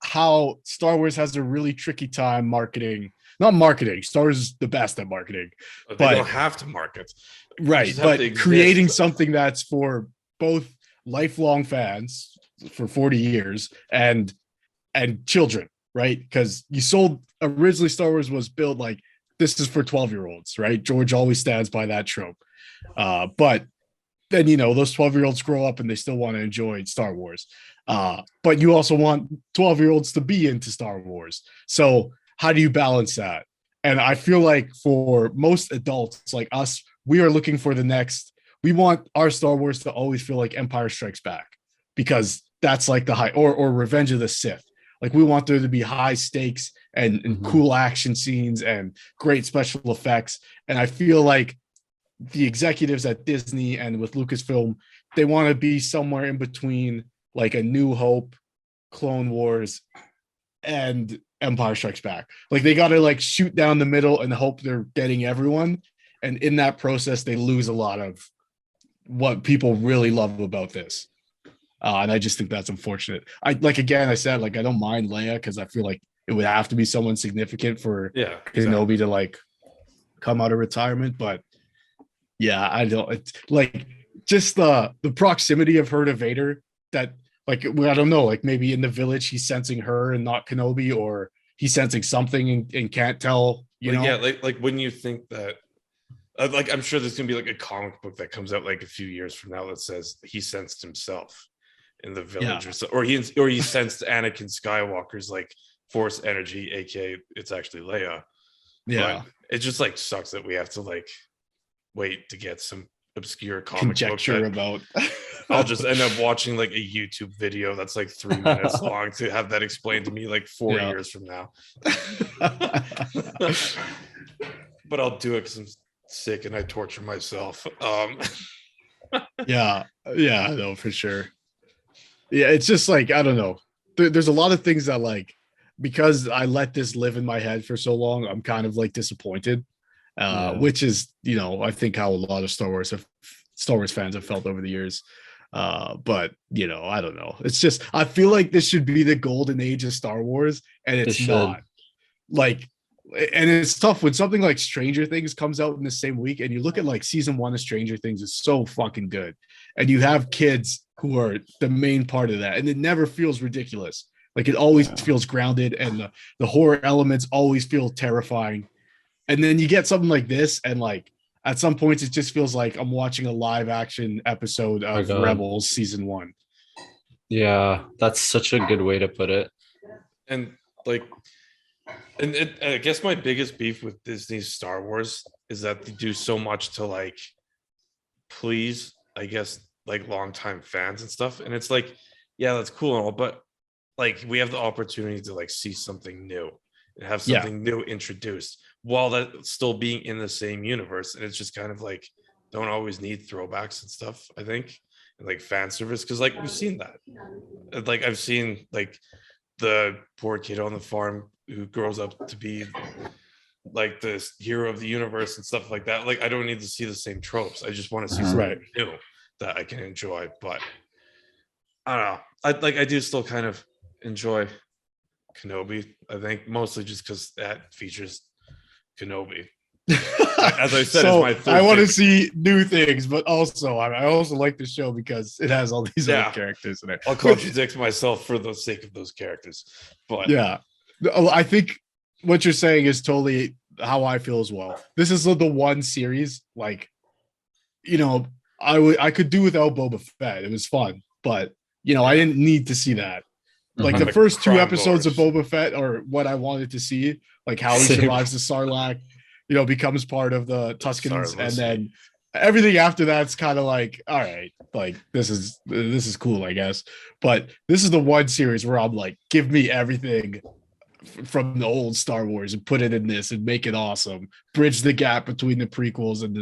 how Star Wars has a really tricky time marketing. Not marketing. Star Wars is the best at marketing. But they don't have to market. Right. But creating something that's for both lifelong fans for 40 years and children, right? Because you sold originally Star Wars was built like this is for 12-year-olds, right? George always stands by that trope. But then, those 12-year-olds grow up and they still want to enjoy Star Wars. But you also want 12-year-olds to be into Star Wars. So how do you balance that? And I feel like for most adults like us, we are looking for the next, we want our Star Wars to always feel like Empire Strikes Back, because that's like the high, or Revenge of the Sith. Like, we want there to be high stakes and cool action scenes and great special effects. And I feel like the executives at Disney and with Lucasfilm, they want to be somewhere in between like A New Hope, Clone Wars, and Empire Strikes Back. Like, they got to like shoot down the middle and hope they're getting everyone. And in that process, they lose a lot of what people really love about this. And I just think that's unfortunate. I said, I don't mind Leia because I feel like it would have to be someone significant for Kenobi to like come out of retirement. But yeah, I don't. It's like just the proximity of her to Vader, that like, I don't know, like maybe in the village he's sensing her and not Kenobi, or he's sensing something and can't tell. You know, yeah, like when you think that. Like, I'm sure there's gonna be like a comic book that comes out like a few years from now that says he sensed himself in the village, or he sensed Anakin Skywalker's like force energy, aka it's actually Leia. Yeah, but it just like sucks that we have to like wait to get some obscure comic conjecture about. I'll just end up watching like a YouTube video that's like 3 minutes long to have that explained to me like 4 years from now. But I'll do it because I'm sick and I torture myself. Yeah, no, for sure. Yeah, it's just like, I don't know. There's a lot of things that like, because I let this live in my head for so long, I'm kind of like disappointed. Which is, I think how a lot of Star Wars fans have felt over the years. But I don't know. It's just, I feel like this should be the golden age of Star Wars, and it's not. Like, and it's tough when something like Stranger Things comes out in the same week, and you look at like season 1 of Stranger Things is so fucking good, and you have kids who are the main part of that, and it never feels ridiculous. Like, it always feels grounded, and the horror elements always feel terrifying. And then you get something like this, and like at some points it just feels like I'm watching a live action episode of Rebels season 1. Yeah, that's such a good way to put it. And like, I guess my biggest beef with Disney's Star Wars is that they do so much to like please, I guess, like longtime fans and stuff. And it's like, yeah, that's cool and all, but like we have the opportunity to like see something new and have something new introduced while that still being in the same universe. And it's just kind of like, don't always need throwbacks and stuff, I think, and like fan service, because like we've seen that. Like I've seen like the poor kid on the farm who grows up to be like this hero of the universe and stuff like that. Like I don't need to see the same tropes. I just want to see something new that I can enjoy. But I don't know. I do still kind of enjoy Kenobi. I think mostly just because that features Kenobi. As I said, so it's my third I want to see new things, but also I also like the show because it has all these other characters in it. I'll contradict myself for the sake of those characters. But yeah, I think what you're saying is totally how I feel as well. This is the one series, like, I could do without Boba Fett. It was fun, but I didn't need to see that. Like the first 2 episodes of Boba Fett are what I wanted to see, like how he survives the Sarlacc, becomes part of the Tuscans, and then everything after that's kind of like, all right, like this is cool, I guess. But this is the one series where I'm like, give me everything from the old Star Wars and put it in this and make it awesome. Bridge the gap between the prequels and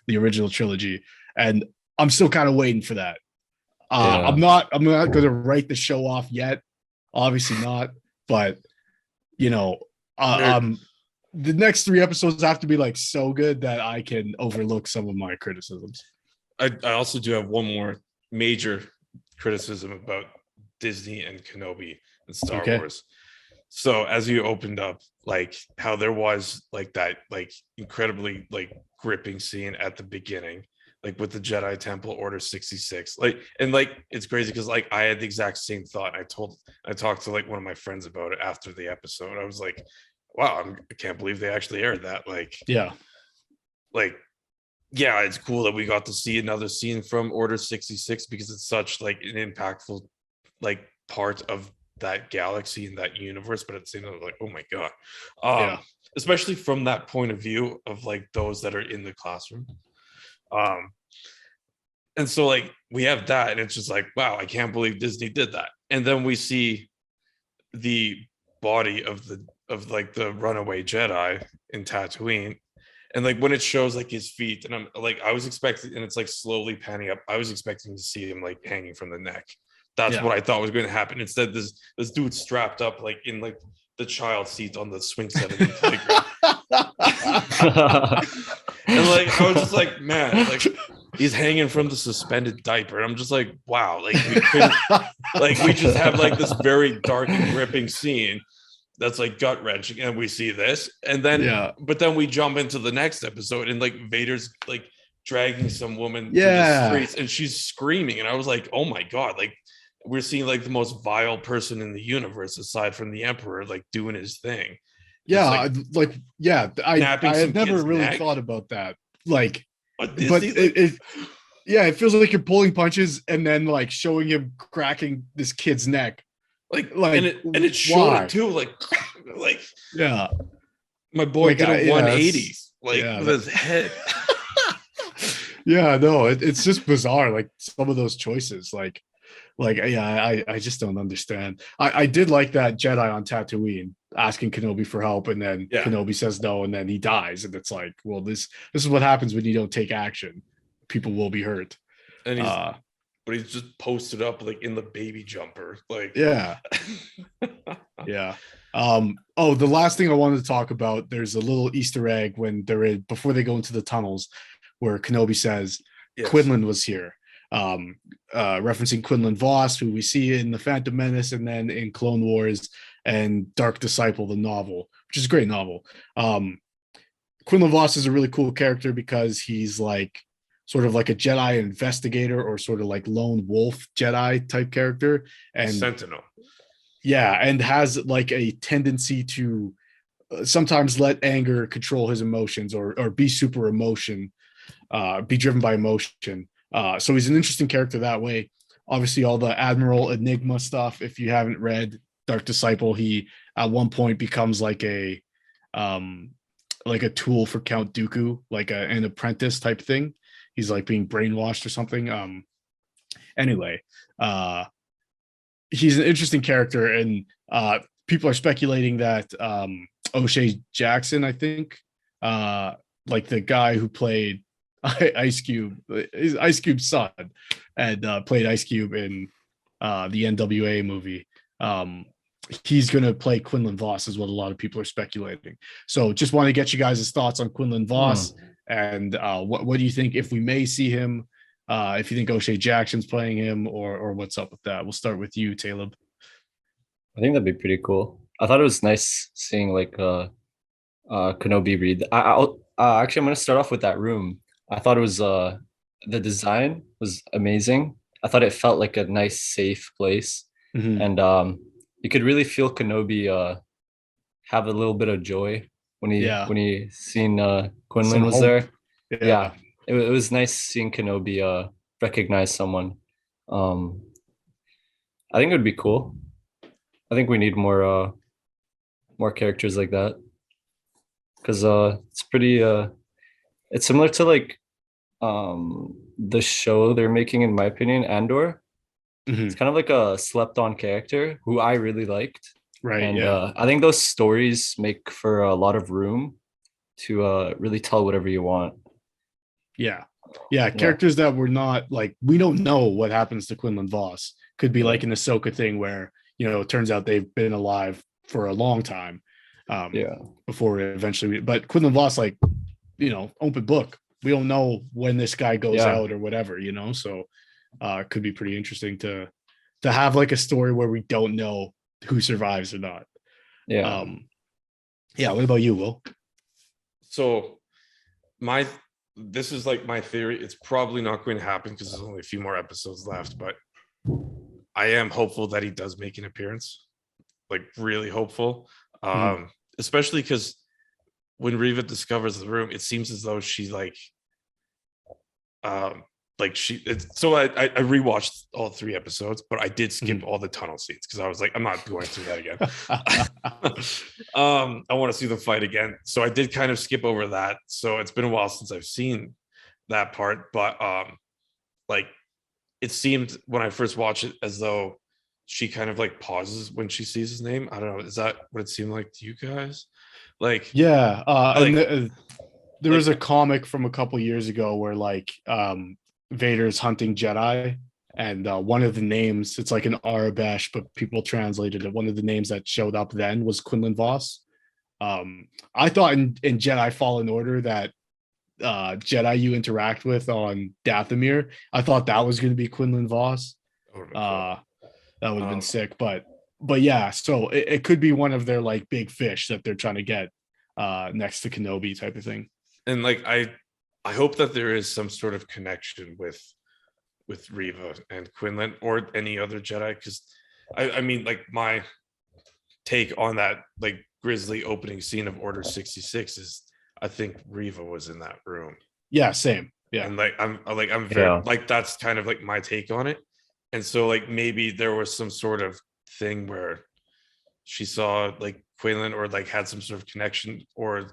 the original trilogy, and I'm still kind of waiting for that. I'm not going to write the show off yet, obviously not, but the next 3 episodes have to be like so good that I can overlook some of my criticisms. I also do have one more major criticism about Disney and Kenobi and Star Wars. So as you opened up, like how there was like that like incredibly like gripping scene at the beginning, like with the Jedi Temple Order 66, like, and like it's crazy because like I had the exact same thought. I talked to like one of my friends about it after the episode. I was like, wow, I can't believe they actually aired that. Like, yeah, it's cool that we got to see another scene from Order 66 because it's such like an impactful like part of that galaxy and that universe. But at the same time, like, oh my god, especially from that point of view of like those that are in the classroom. And so like we have that, and it's just like, wow, I can't believe Disney did that. And then we see the body of the runaway Jedi in Tatooine, and like when it shows like his feet, and I'm like, I was expecting, and it's like slowly panning up, I was expecting to see him like hanging from the neck. That's what I thought was going to happen. Instead, this dude's strapped up like in like the child seat on the swing set of the playground. And like I was just like, man, like he's hanging from the suspended diaper, and I'm just like, wow, like we couldn't, like we just have like this very dark and gripping scene that's like gut wrenching, and we see this, and then but then we jump into the next episode, and like Vader's like dragging some woman through the streets, and she's screaming, and I was like, oh my god, like we're seeing like the most vile person in the universe aside from the Emperor like doing his thing. I had never really thought about that. Like, but it feels like you're pulling punches and then like showing him cracking this kid's neck. Like, and it showed it too. Like, my boy did a 180 with his head. It's just bizarre. Like some of those choices, I just don't understand. I did like that Jedi on Tatooine asking Kenobi for help, and then Kenobi says no, and then he dies, and it's like, well, this is what happens when you don't take action. People will be hurt. And but he's just posted up like in the baby jumper. Like, yeah. Yeah. Oh, the last thing I wanted to talk about, there's a little Easter egg when before they go into the tunnels where Kenobi says Quinlan was here. Referencing Quinlan Voss, who we see in The Phantom Menace and then in Clone Wars and Dark Disciple, the novel, which is a great novel. Quinlan Voss is a really cool character because he's like sort of like a Jedi investigator or sort of like lone wolf Jedi type character. And Sentinel. Yeah, and has like a tendency to sometimes let anger control his emotions or be super emotion, be driven by emotion. So he's an interesting character that way. Obviously, all the Admiral Enigma stuff. If you haven't read Dark Disciple, he at one point becomes like a tool for Count Dooku, like an apprentice type thing. He's like being brainwashed or something. Anyway, he's an interesting character, and people are speculating that O'Shea Jackson, I think, like the guy who played Ice Cube, is Ice Cube's son, and played Ice Cube in the NWA movie. He's going to play Quinlan Voss, is what a lot of people are speculating. So just want to get you guys' thoughts on Quinlan Voss, and what do you think, if we may see him, if you think O'Shea Jackson's playing him, or what's up with that? We'll start with you, Taleb. I think that'd be pretty cool. I thought it was nice seeing like Kenobi read. Actually, I'm gonna start off with that room. I thought it was the design was amazing. I thought it felt like a nice, safe place, and you could really feel Kenobi have a little bit of joy when he seen Quinlan was there. Yeah. It was nice seeing Kenobi recognize someone. I think it would be cool. I think we need more characters like that, because it's pretty it's similar to like the show they're making, in my opinion, Andor. It's kind of like a slept on character who I really liked. Right. And I think those stories make for a lot of room to really tell whatever you want. Yeah. Characters that were not like, we don't know what happens to Quinlan Voss. Could be like an Ahsoka thing where, it turns out they've been alive for a long time before eventually. But Quinlan Voss, like, open book. We don't know when this guy goes out or whatever, so it could be pretty interesting to have like a story where we don't know who survives or not. What about you, Will? So this is like my theory. It's probably not going to happen because there's only a few more episodes left, but I am hopeful that he does make an appearance, like really hopeful. Especially because when Reva discovers the room, it seems as though she's like so I rewatched all 3 episodes, but I did skip all the tunnel scenes because I was like, I'm not going through that again. I want to see the fight again, so I did kind of skip over that. So it's been a while since I've seen that part, but like it seemed when I first watched it as though she kind of like pauses when she sees his name. I don't know, is that what it seemed like to you guys? Like there was a comic from a couple years ago where like Vader's hunting Jedi, and one of the names, it's like an Arabesh, but people translated it. One of the names that showed up then was Quinlan Voss. I thought in Jedi Fallen Order that Jedi you interact with on Dathomir, I thought that was going to be Quinlan Voss. That would have been sick, but yeah, so it could be one of their like big fish that they're trying to get next to Kenobi type of thing. And like I hope that there is some sort of connection with Reva and Quinlan or any other Jedi, because I mean, like, my take on that like grisly opening scene of Order 66 is I think Reva was in that room. Yeah, same. Yeah, and like I'm very like, that's kind of like my take on it. And so like maybe there was some sort of thing where she saw like Quinlan or like had some sort of connection, or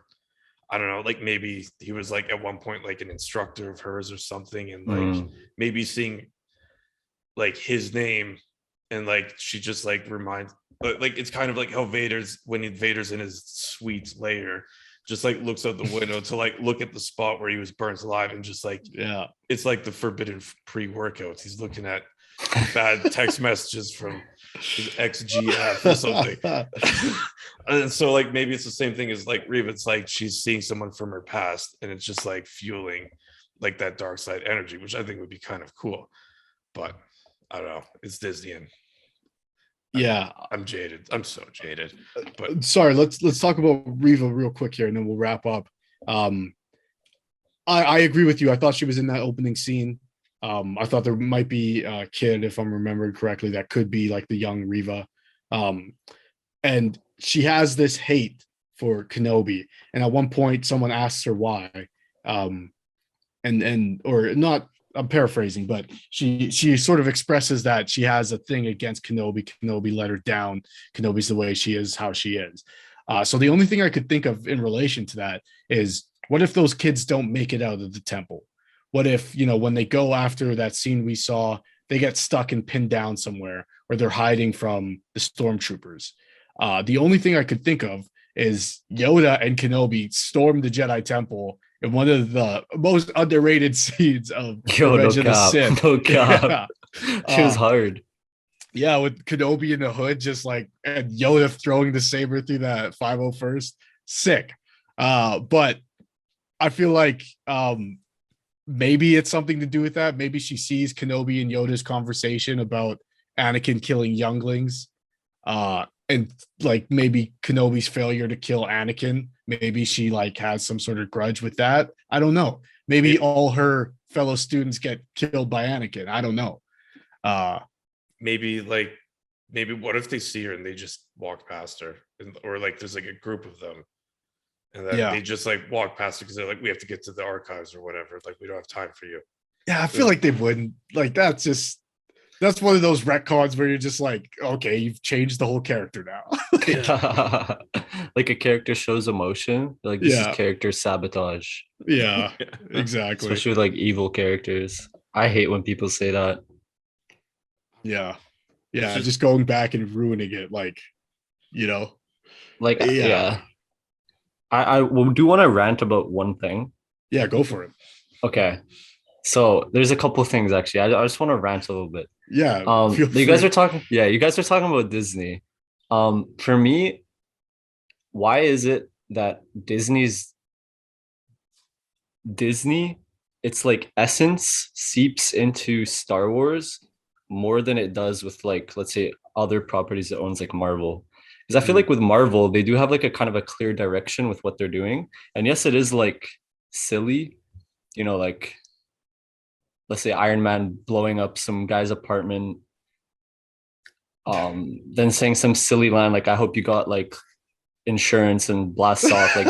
I don't know, like maybe he was like at one point like an instructor of hers or something, and like maybe seeing like his name and like she just like reminds, like it's kind of like how Vader's in his sweet lair, just like looks out the window to like look at the spot where he was burnt alive, and just like, yeah, it's like the forbidden pre-workouts. He's looking at bad text messages from his ex-GF or something. And so like maybe it's the same thing as like Reva. It's like she's seeing someone from her past, and it's just like fueling like that dark side energy, which I think would be kind of cool. But I don't know. It's Disney, and I'm jaded. I'm so jaded. But sorry, let's talk about Reva real quick here, and then we'll wrap up. I agree with you. I thought she was in that opening scene. I thought there might be a kid, if I'm remembering correctly, that could be like the young Reva. And she has this hate for Kenobi. And at one point, someone asks her why. Or not, I'm paraphrasing, but she sort of expresses that she has a thing against Kenobi. Kenobi let her down. Kenobi's the way she is, how she is. So the only thing I could think of in relation to that is, what if those kids don't make it out of the temple? What if, when they go after that scene we saw, they get stuck and pinned down somewhere, or they're hiding from the stormtroopers? The only thing I could think of is Yoda and Kenobi storm the Jedi Temple in one of the most underrated scenes of Revenge of the Sith. No cap. She was hard. Yeah, with Kenobi in the hood, just like, and Yoda throwing the saber through that 501st. Sick. But I feel like maybe it's something to do with that. Maybe she sees Kenobi and Yoda's conversation about Anakin killing younglings. And like maybe Kenobi's failure to kill Anakin. Maybe she like has some sort of grudge with that. I don't know. Maybe all her fellow students get killed by Anakin. I don't know. Maybe what if they see her and they just walk past her, or like there's like a group of them, and then they just like walk past her because they're like, we have to get to the archives or whatever. Like, we don't have time for you. Yeah, I feel like they wouldn't. Like, that's one of those retcons where you're just like, okay, you've changed the whole character now. Like a character shows emotion. Like, this is character sabotage. Yeah, exactly. Especially with like evil characters. I hate when people say that. Yeah. Yeah, just going back and ruining it, like, Like, I do want to rant about one thing. Yeah, go for it. Okay. So there's a couple of things actually. I just want to rant a little bit. Yeah. You guys are talking about Disney. For me, why is it that Disney, it's like essence seeps into Star Wars more than it does with, like, let's say other properties it owns, like Marvel? Because I feel like with Marvel, they do have like a kind of a clear direction with what they're doing. And yes, it is like silly, like, let's say Iron Man blowing up some guy's apartment, then saying some silly line like, I hope you got like insurance, and blasts off. Like,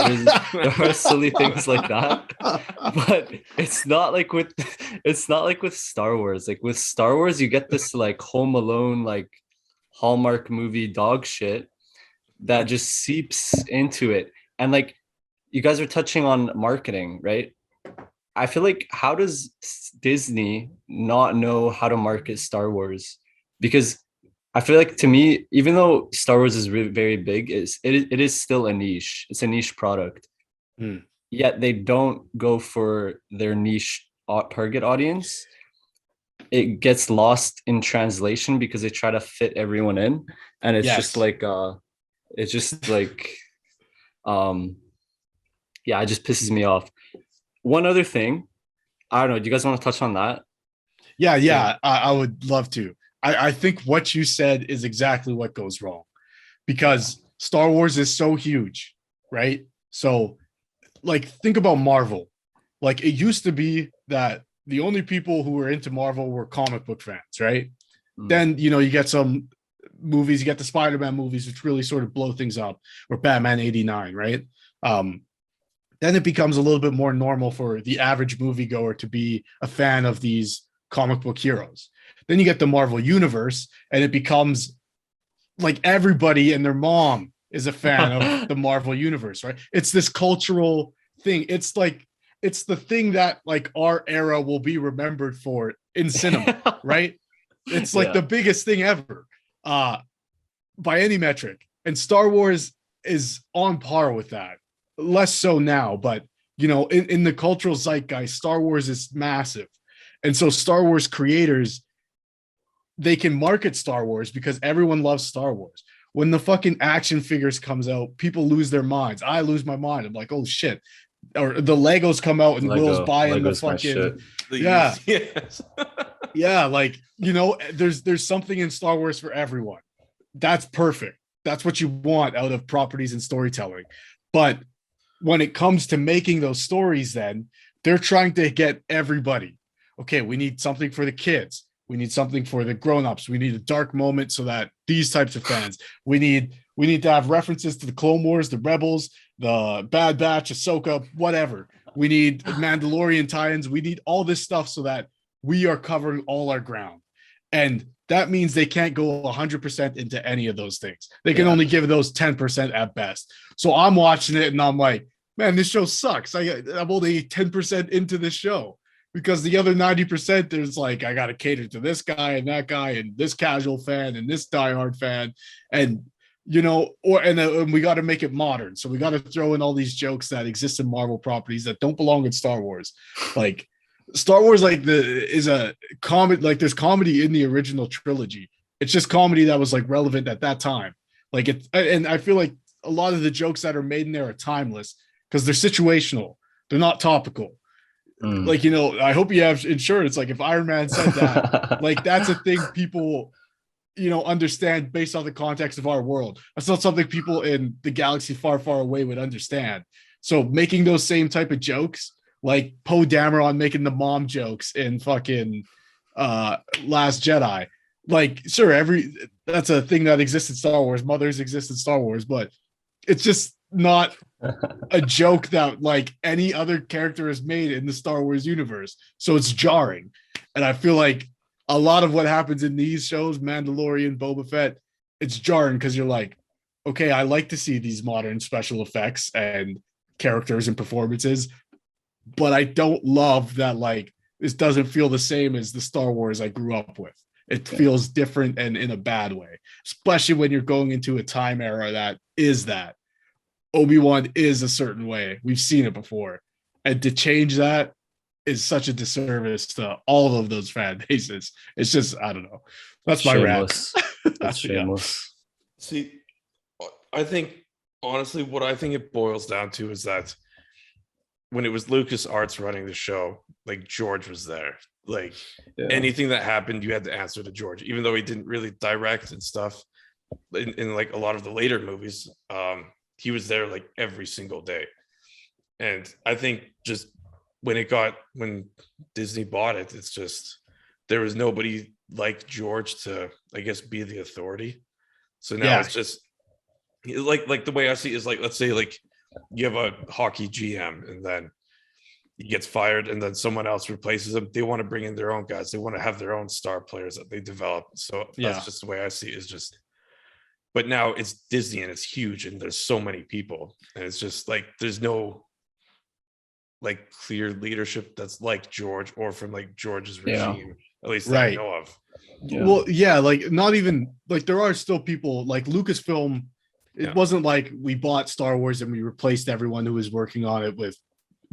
there are silly things like that, but it's not like with Star Wars. Like, with Star Wars, you get this like Home Alone, like Hallmark movie dog shit that just seeps into it. And like, you guys are touching on marketing, right? I feel like, how does Disney not know how to market Star Wars? Because I feel like, to me, even though Star Wars is really very big, it is still a niche. It's a niche product. Yet they don't go for their niche target audience. It gets lost in translation because they try to fit everyone in, and it just pisses me off. One other thing, I don't know, do you guys want to touch on that? Yeah. I would love to. I think what you said is exactly what goes wrong, because Star Wars is so huge, right? So, like, think about Marvel. Like, it used to be that the only people who were into Marvel were comic book fans, right? Then, you get some movies, you get the Spider-Man movies, which really sort of blow things up, or Batman 89, right? Then it becomes a little bit more normal for the average moviegoer to be a fan of these comic book heroes. Then you get the Marvel Universe, and it becomes like everybody and their mom is a fan of the Marvel Universe, right? It's this cultural thing. It's like, it's the thing that like our era will be remembered for in cinema, right? It's like the biggest thing ever, by any metric. And Star Wars is on par with that. less so now, but in the cultural zeitgeist, Star Wars is massive. And so Star Wars creators, they can market Star Wars because everyone loves Star Wars. When the fucking action figures comes out, people lose their minds. I lose my mind. I'm like, oh shit. Or the Legos come out and Will's buying the fucking yeah. Yes. Yeah, like, there's something in Star Wars for everyone. That's perfect. That's what you want out of properties and storytelling. But when it comes to making those stories, then they're trying to get everybody. Okay, we need something for the kids. We need something for the grown-ups. We need a dark moment so that these types of fans. We need to have references to the Clone Wars, the Rebels, the Bad Batch, Ahsoka, whatever. We need Mandalorian tie-ins. We need all this stuff so that we are covering all our ground. And that means they can't go 100% into any of those things. They can only give those 10% at best. So I'm watching it and I'm like, man, this show sucks. I'm only 10% into this show. Because the other 90%, there's like, I got to cater to this guy and that guy and this casual fan and this diehard fan. And, and we got to make it modern. So we got to throw in all these jokes that exist in Marvel properties that don't belong in Star Wars. Like Star Wars, is a comedy, like there's comedy in the original trilogy. It's just comedy that was like relevant at that time. And I feel like a lot of the jokes that are made in there are timeless because they're situational. They're not topical. Like, I hope you have insurance. Like if Iron Man said that, like that's a thing people, understand based on the context of our world. That's not something people in the galaxy far, far away would understand. So making those same type of jokes, like Poe Dameron making the mom jokes in fucking Last Jedi, like sure, that's a thing that exists in Star Wars. Mothers exist in Star Wars, but it's just not a joke that like any other character has made in the Star Wars universe. So it's jarring. And I feel like a lot of what happens in these shows, Mandalorian, Boba Fett, it's jarring because you're like, okay, I like to see these modern special effects and characters and performances, but I don't love that like this doesn't feel the same as the Star Wars I grew up with. It feels different and in a bad way, especially when you're going into a time era that is that. Obi-Wan is a certain way. We've seen it before. And to change that is such a disservice to all of those fan bases. It's just, I don't know. That's my rant. That's shameless. See, I think, honestly, what I think it boils down to is that when it was Lucas Arts running the show, like George was there. Like anything that happened, you had to answer to George, even though he didn't really direct and stuff in like a lot of the later movies. He was there like every single day. And I think just when Disney bought it, it's just, there was nobody like George to, I guess, be the authority. So now it's just like the way I see it is like, let's say like you have a hockey GM and then he gets fired and then someone else replaces him. They want to bring in their own guys. They want to have their own star players that they develop. So that's just the way I see it, is just, but now it's Disney and it's huge and there's so many people and it's just like there's no like clear leadership that's like George or from like George's regime, at least that I know of. Well, like not even like there are still people like Lucasfilm. It wasn't like we bought Star Wars and we replaced everyone who was working on it with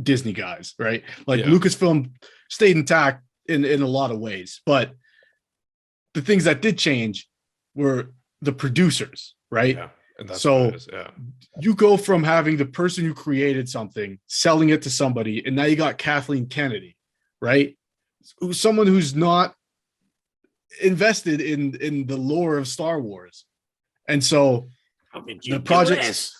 Disney guys, right? Like Lucasfilm stayed intact in a lot of ways, but the things that did change were the producers, right? And that's so you go from having the person who created something selling it to somebody, and now you got Kathleen Kennedy, right? Someone who's not invested in the lore of Star Wars. And so the projects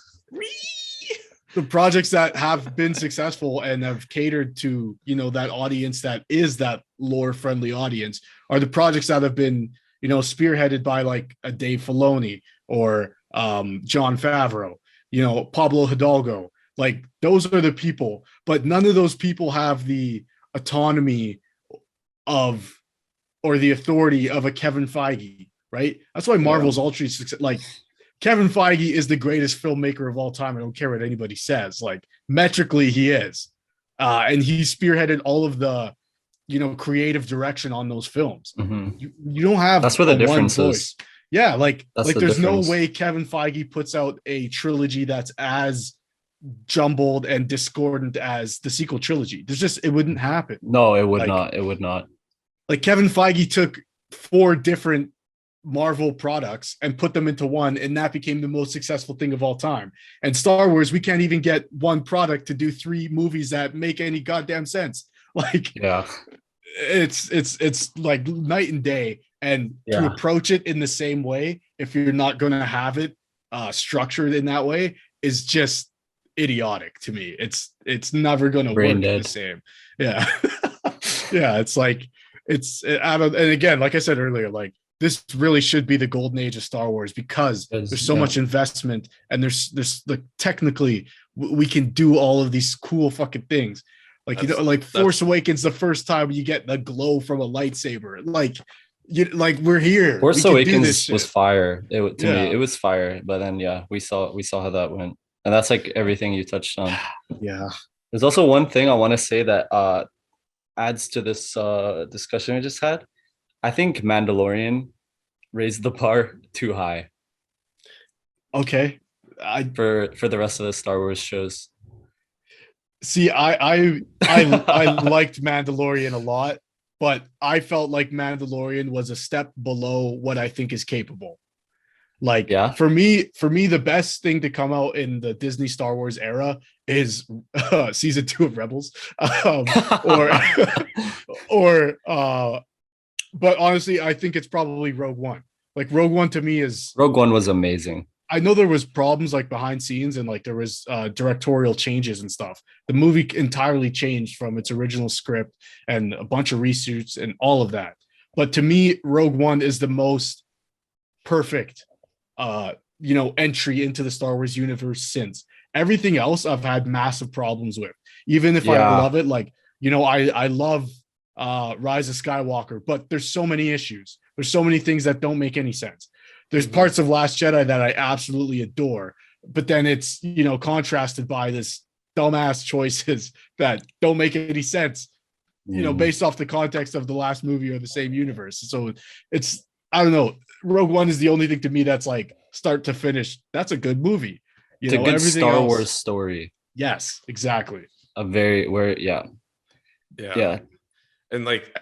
that have been successful and have catered to, that audience that is that lore friendly audience are the projects that have been, spearheaded by like a Dave Filoni or Jon Favreau, Pablo Hidalgo. Like those are the people, but none of those people have the autonomy of or the authority of a Kevin Feige, right? That's why Marvel's ultra success. Like Kevin Feige is the greatest filmmaker of all time. I don't care what anybody says. Like metrically, he is, and he spearheaded all of the, creative direction on those films. Mm-hmm. You don't have that's where the difference is. Yeah, like there's no way Kevin Feige puts out a trilogy that's as jumbled and discordant as the sequel trilogy. It wouldn't happen. No, it would not. It would not. Like Kevin Feige took 4 different Marvel products and put them into one, and that became the most successful thing of all time. And Star Wars, we can't even get one product to do 3 movies that make any goddamn sense. Like, yeah, it's like night and day. And to approach it in the same way, if you're not going to have it structured in that way, is just idiotic to me. It's never going to work the same. Yeah. Yeah, it's like and again, like I said earlier, like this really should be the golden age of Star Wars, because there's so much investment, and there's like technically we can do all of these cool fucking things. Like, like Force Awakens, the first time you get the glow from a lightsaber, like we're here. Force Awakens was fire. To me, it was fire. But then we saw how that went, and that's like everything you touched on. Yeah. There's also one thing I want to say that adds to this discussion we just had. I think Mandalorian raised the bar too high. Okay. For the rest of the Star Wars shows. See, I liked Mandalorian a lot, but I felt like Mandalorian was a step below what I think is capable. Like, for me, the best thing to come out in the Disney Star Wars era is season 2 of Rebels, but honestly, I think it's probably Rogue One. Like, Rogue One to me Rogue One was amazing. I know there was problems like behind scenes, and like there was directorial changes and stuff. The movie entirely changed from its original script and a bunch of reshoots and all of that. But to me, Rogue One is the most perfect entry into the Star Wars universe since. Everything else I've had massive problems with. Even if I love it, like, I love Rise of Skywalker, but there's so many issues. There's so many things that don't make any sense. There's parts of Last Jedi that I absolutely adore, but then it's, contrasted by this dumbass choices that don't make any sense, based off the context of the last movie or the same universe. So it's, I don't know. Rogue One is the only thing to me that's like start to finish. That's a good movie. It's a good Star Wars story. Yes, exactly. And like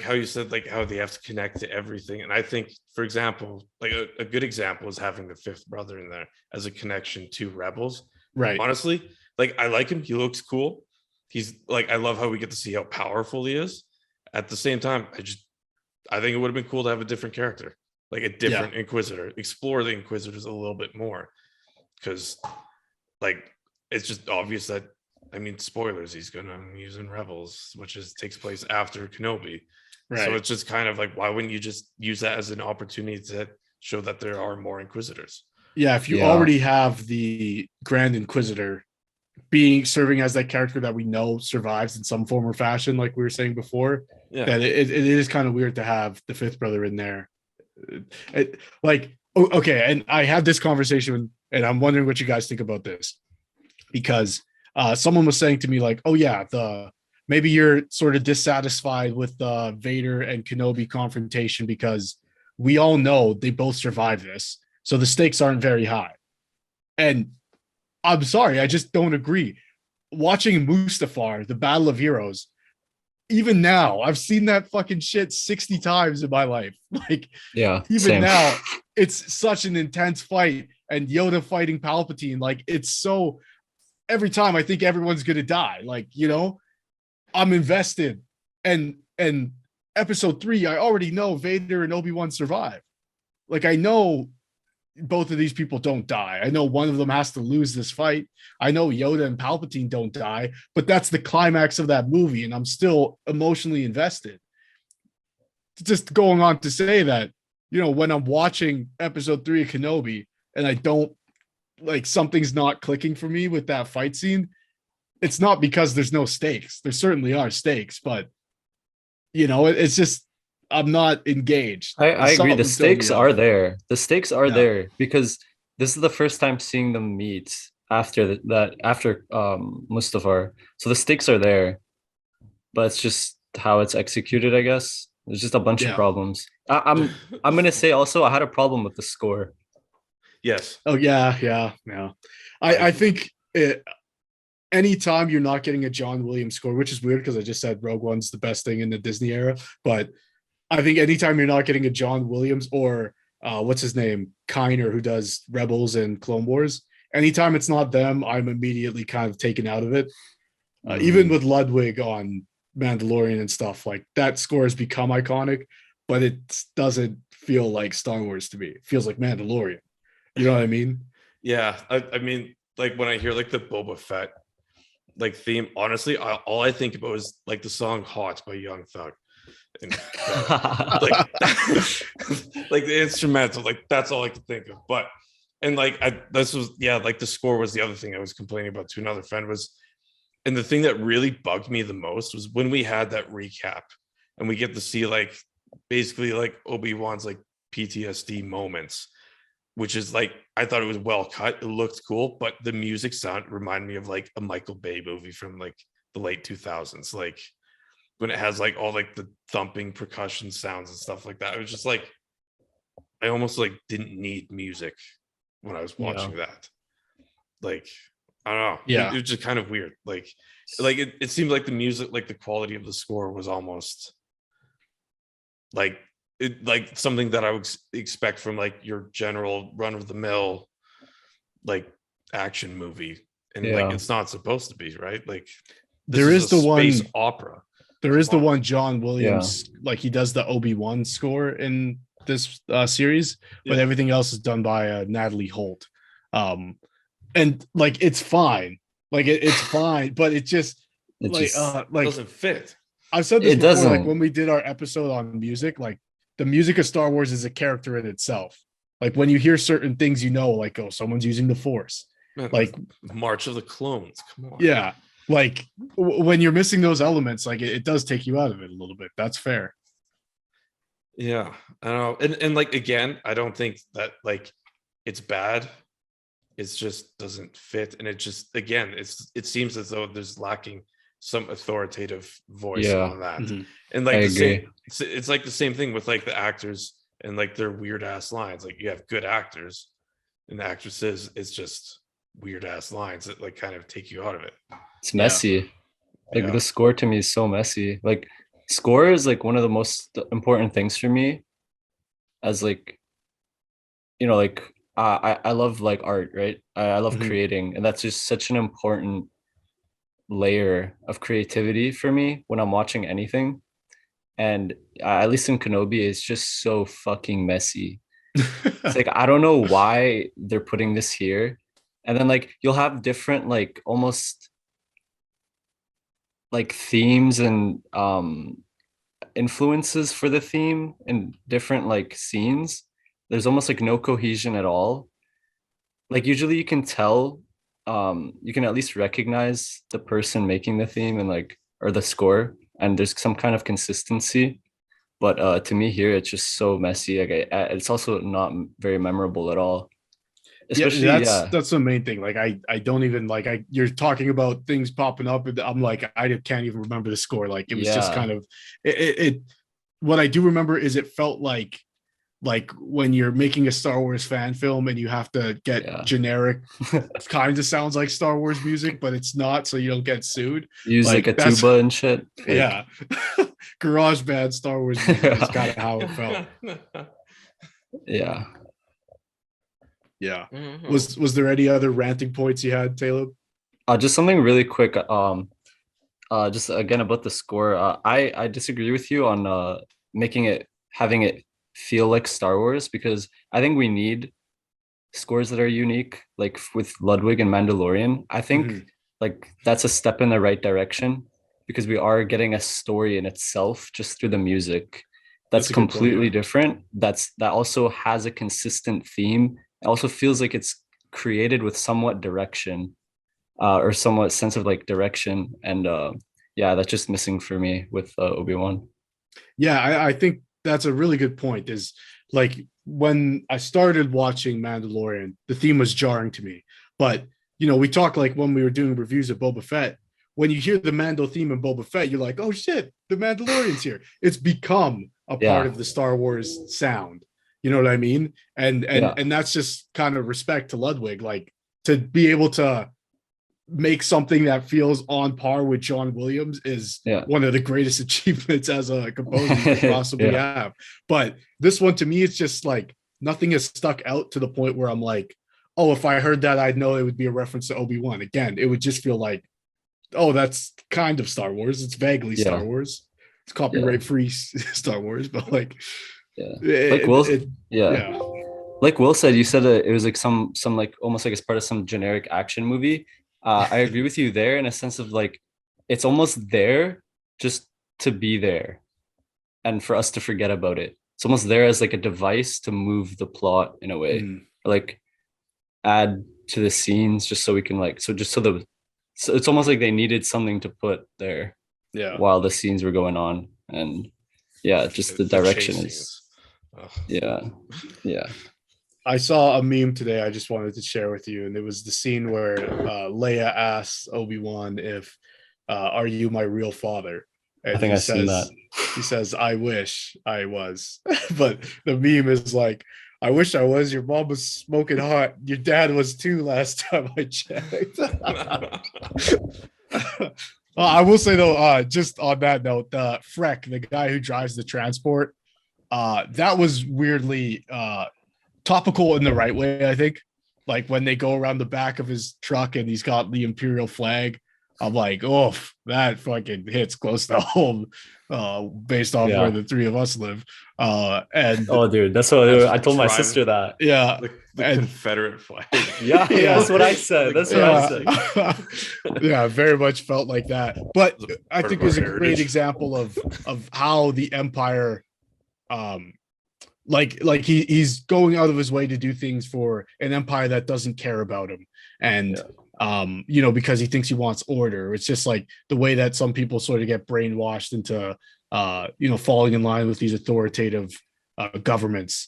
how you said, like how they have to connect to everything. And I think, for example, like a good example is having the 5th brother in there as a connection to Rebels. Right. Honestly, like I like him. He looks cool. He's like, I love how we get to see how powerful he is. At the same time, I think it would have been cool to have a different character, like a different Inquisitor, explore the Inquisitors a little bit more. Because like, it's just obvious that, I mean, spoilers, he's going to use in Rebels, which takes place after Kenobi. Right. So it's just kind of like, why wouldn't you just use that as an opportunity to show that there are more Inquisitors? Yeah, if you already have the Grand Inquisitor serving as that character that we know survives in some form or fashion, like we were saying before, that it is kind of weird to have the 5th brother in there. Okay, and I had this conversation, and I'm wondering what you guys think about this, because someone was saying to me, like, oh yeah, maybe you're sort of dissatisfied with the Vader and Kenobi confrontation because we all know they both survived this, so the stakes aren't very high. And I'm sorry, I just don't agree. Watching Mustafar, the Battle of Heroes, even now, I've seen that fucking shit 60 times in my life. Like, even now, it's such an intense fight, and Yoda fighting Palpatine, like, it's so, every time I think everyone's gonna die. Like, I'm invested. And episode 3, I already know Vader and Obi-Wan survive. Like, I know both of these people don't die. I know one of them has to lose this fight. I know Yoda and Palpatine don't die, but that's the climax of that movie, and I'm still emotionally invested. Just going on to say that, when I'm watching episode 3 of Kenobi and I don't, like, something's not clicking for me with that fight scene, it's not because there's no stakes. There certainly are stakes, but, it's just, I'm not engaged. I agree. The stakes are there. The stakes are there because this is the first time seeing them meet after Mustafar. So the stakes are there, but it's just how it's executed, I guess. There's just a bunch of problems. I'm gonna say also I had a problem with the score. Yes. Oh yeah. I think anytime you're not getting a John Williams score, which is weird because I just said Rogue One's the best thing in the Disney era, but I think anytime you're not getting a John Williams or what's his name, Kiner, who does Rebels and Clone Wars, anytime it's not them, I'm immediately kind of taken out of it. Even with Ludwig on Mandalorian and stuff, like that score has become iconic, but it doesn't feel like Star Wars to me. It feels like Mandalorian. You know what I mean? Yeah, I mean, like when I hear like the Boba Fett like theme, honestly, all I think about is like the song "Hot" by Young Thug, and like like the instrumental, like that's all I could think of. But and like this was like the score was the other thing I was complaining about to another friend was, and the thing that really bugged me the most was when we had that recap and we get to see like basically like Obi-Wan's like PTSD moments, which is like I thought it was well cut. It looked cool, but the music sound reminded me of like a Michael Bay movie from like the late 2000s, like when it has like all like the thumping percussion sounds and stuff like that. It was just like I almost like didn't need music when I was watching that. Like I don't know. Yeah, it was just kind of weird. Like it seemed like the music, like the quality of the score was almost like like something that I would expect from like your general run of the mill like action movie, and like it's not supposed to be, right? Like there is the space one opera. There is the one John Williams, like he does the Obi-Wan score in this series, but everything else is done by Natalie Holt. And like it's fine, like it's fine, but it just like doesn't fit. I've said this before, like when we did our episode on music, like the music of Star Wars is a character in itself. Like when you hear certain things, you know, like, oh, someone's using the Force. Man, like March of the Clones. Come on. Yeah. Like when you're missing those elements, like it does take you out of it a little bit. That's fair. Yeah. I don't know. And like, again, I don't think that like it's bad. It just doesn't fit. And it just, again, it seems as though there's lacking some authoritative voice on that. And like it's like the same thing with like the actors and like their weird ass lines. Like you have good actors and the actresses, it's just weird ass lines that like kind of take you out of it. It's messy. Like the score to me is so messy. Like score is like one of the most important things for me, as like, you know, like I love like art, right? I love creating, and that's just such an important layer of creativity for me when I'm watching anything. And at least in Kenobi, it's just so fucking messy. It's like I don't know why they're putting this here. And then like you'll have different like almost like themes and influences for the theme in different like scenes. There's almost like no cohesion at all. Like usually you can tell, you can at least recognize the person making the theme and like or the score, and there's some kind of consistency. But to me here, it's just so messy. Like it's also not very memorable at all. Especially that's the main thing. Like I don't even like you're talking about things popping up and I'm like I can't even remember the score. Like it was just kind of it what I do remember is it felt like when you're making a Star Wars fan film and you have to get generic kind of sounds like Star Wars music, but it's not, so you don't get sued. Use like a tuba and shit. Yeah. Garage band Star Wars music is kind of how it felt. Yeah. Yeah. Was there any other ranting points you had, Taleb? Just something really quick. Just again about the score. I disagree with you on having it feel like Star Wars, because I think we need scores that are unique, like with Ludwig and Mandalorian. I think like that's a step in the right direction, because we are getting a story in itself just through the music that's completely different. That also has a consistent theme. It also feels like it's created with somewhat direction, or somewhat sense of like direction. And that's just missing for me with Obi-Wan. Yeah, I think that's a really good point. Is like when I started watching Mandalorian, the theme was jarring to me. But you know, we talk like when we were doing reviews of Boba Fett, when you hear the Mando theme in Boba Fett, you're like, oh shit, the Mandalorian's here. It's become a part of the Star Wars sound. You know what I mean? And that's just kind of respect to Ludwig, like to be able to make something that feels on par with John Williams is one of the greatest achievements as a composer you could possibly have. But this one, to me, it's just like nothing is stuck out to the point where I'm like, oh, if I heard that, I'd know it would be a reference to Obi-Wan. Again, it would just feel like, oh, that's kind of Star Wars. It's vaguely Star Wars. It's copyright-free Star Wars, but like, like Will said, you said it was like some like almost like it's part of some generic action movie. I agree with you there in a sense of like it's almost there just to be there and for us to forget about it. It's almost there as like a device to move the plot in a way, or like add to the scenes just so we can like so it's almost like they needed something to put there while the scenes were going on. And just the direction is I saw a meme today I just wanted to share with you, and it was the scene where Leia asks Obi-Wan if are you my real father? And I think seen that. He says, I wish I was. But the meme is like, I wish I was. Your mom was smoking hot. Your dad was too last time I checked. I will say though, just on that note, Freck, the guy who drives the transport, that was weirdly topical in the right way, I think. Like when they go around the back of his truck and he's got the Imperial flag, I'm like, oh, that fucking hits close to home, based off where the three of us live. And dude, that's what I told my sister that. Yeah, the Confederate flag. That's what I said. That's what I said. Yeah, very much felt like that. But I think it was a great example of how the Empire, like he's going out of his way to do things for an empire that doesn't care about him, and because he thinks he wants order. It's just like the way that some people sort of get brainwashed into falling in line with these authoritative governments,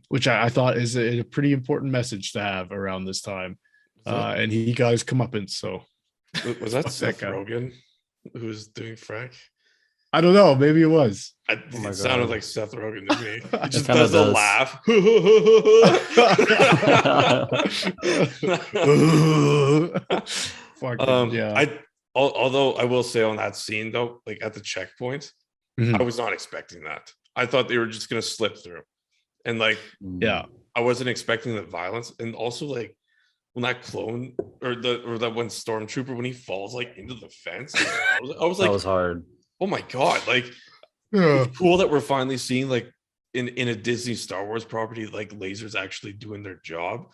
which I thought is a pretty important message to have around this time. And he got his comeuppance. So was that Seth Rogen who was doing Frank? I don't know. Maybe it was. It sounded like Seth Rogen to me. He just does a laugh. Although I will say on that scene though, like at the checkpoint, I was not expecting that. I thought they were just gonna slip through, and like I wasn't expecting the violence, and also like when that clone or that one stormtrooper when he falls like into the fence, I was like, that was hard. Oh my god! Like, it's cool that we're finally seeing like in a Disney Star Wars property, like lasers actually doing their job.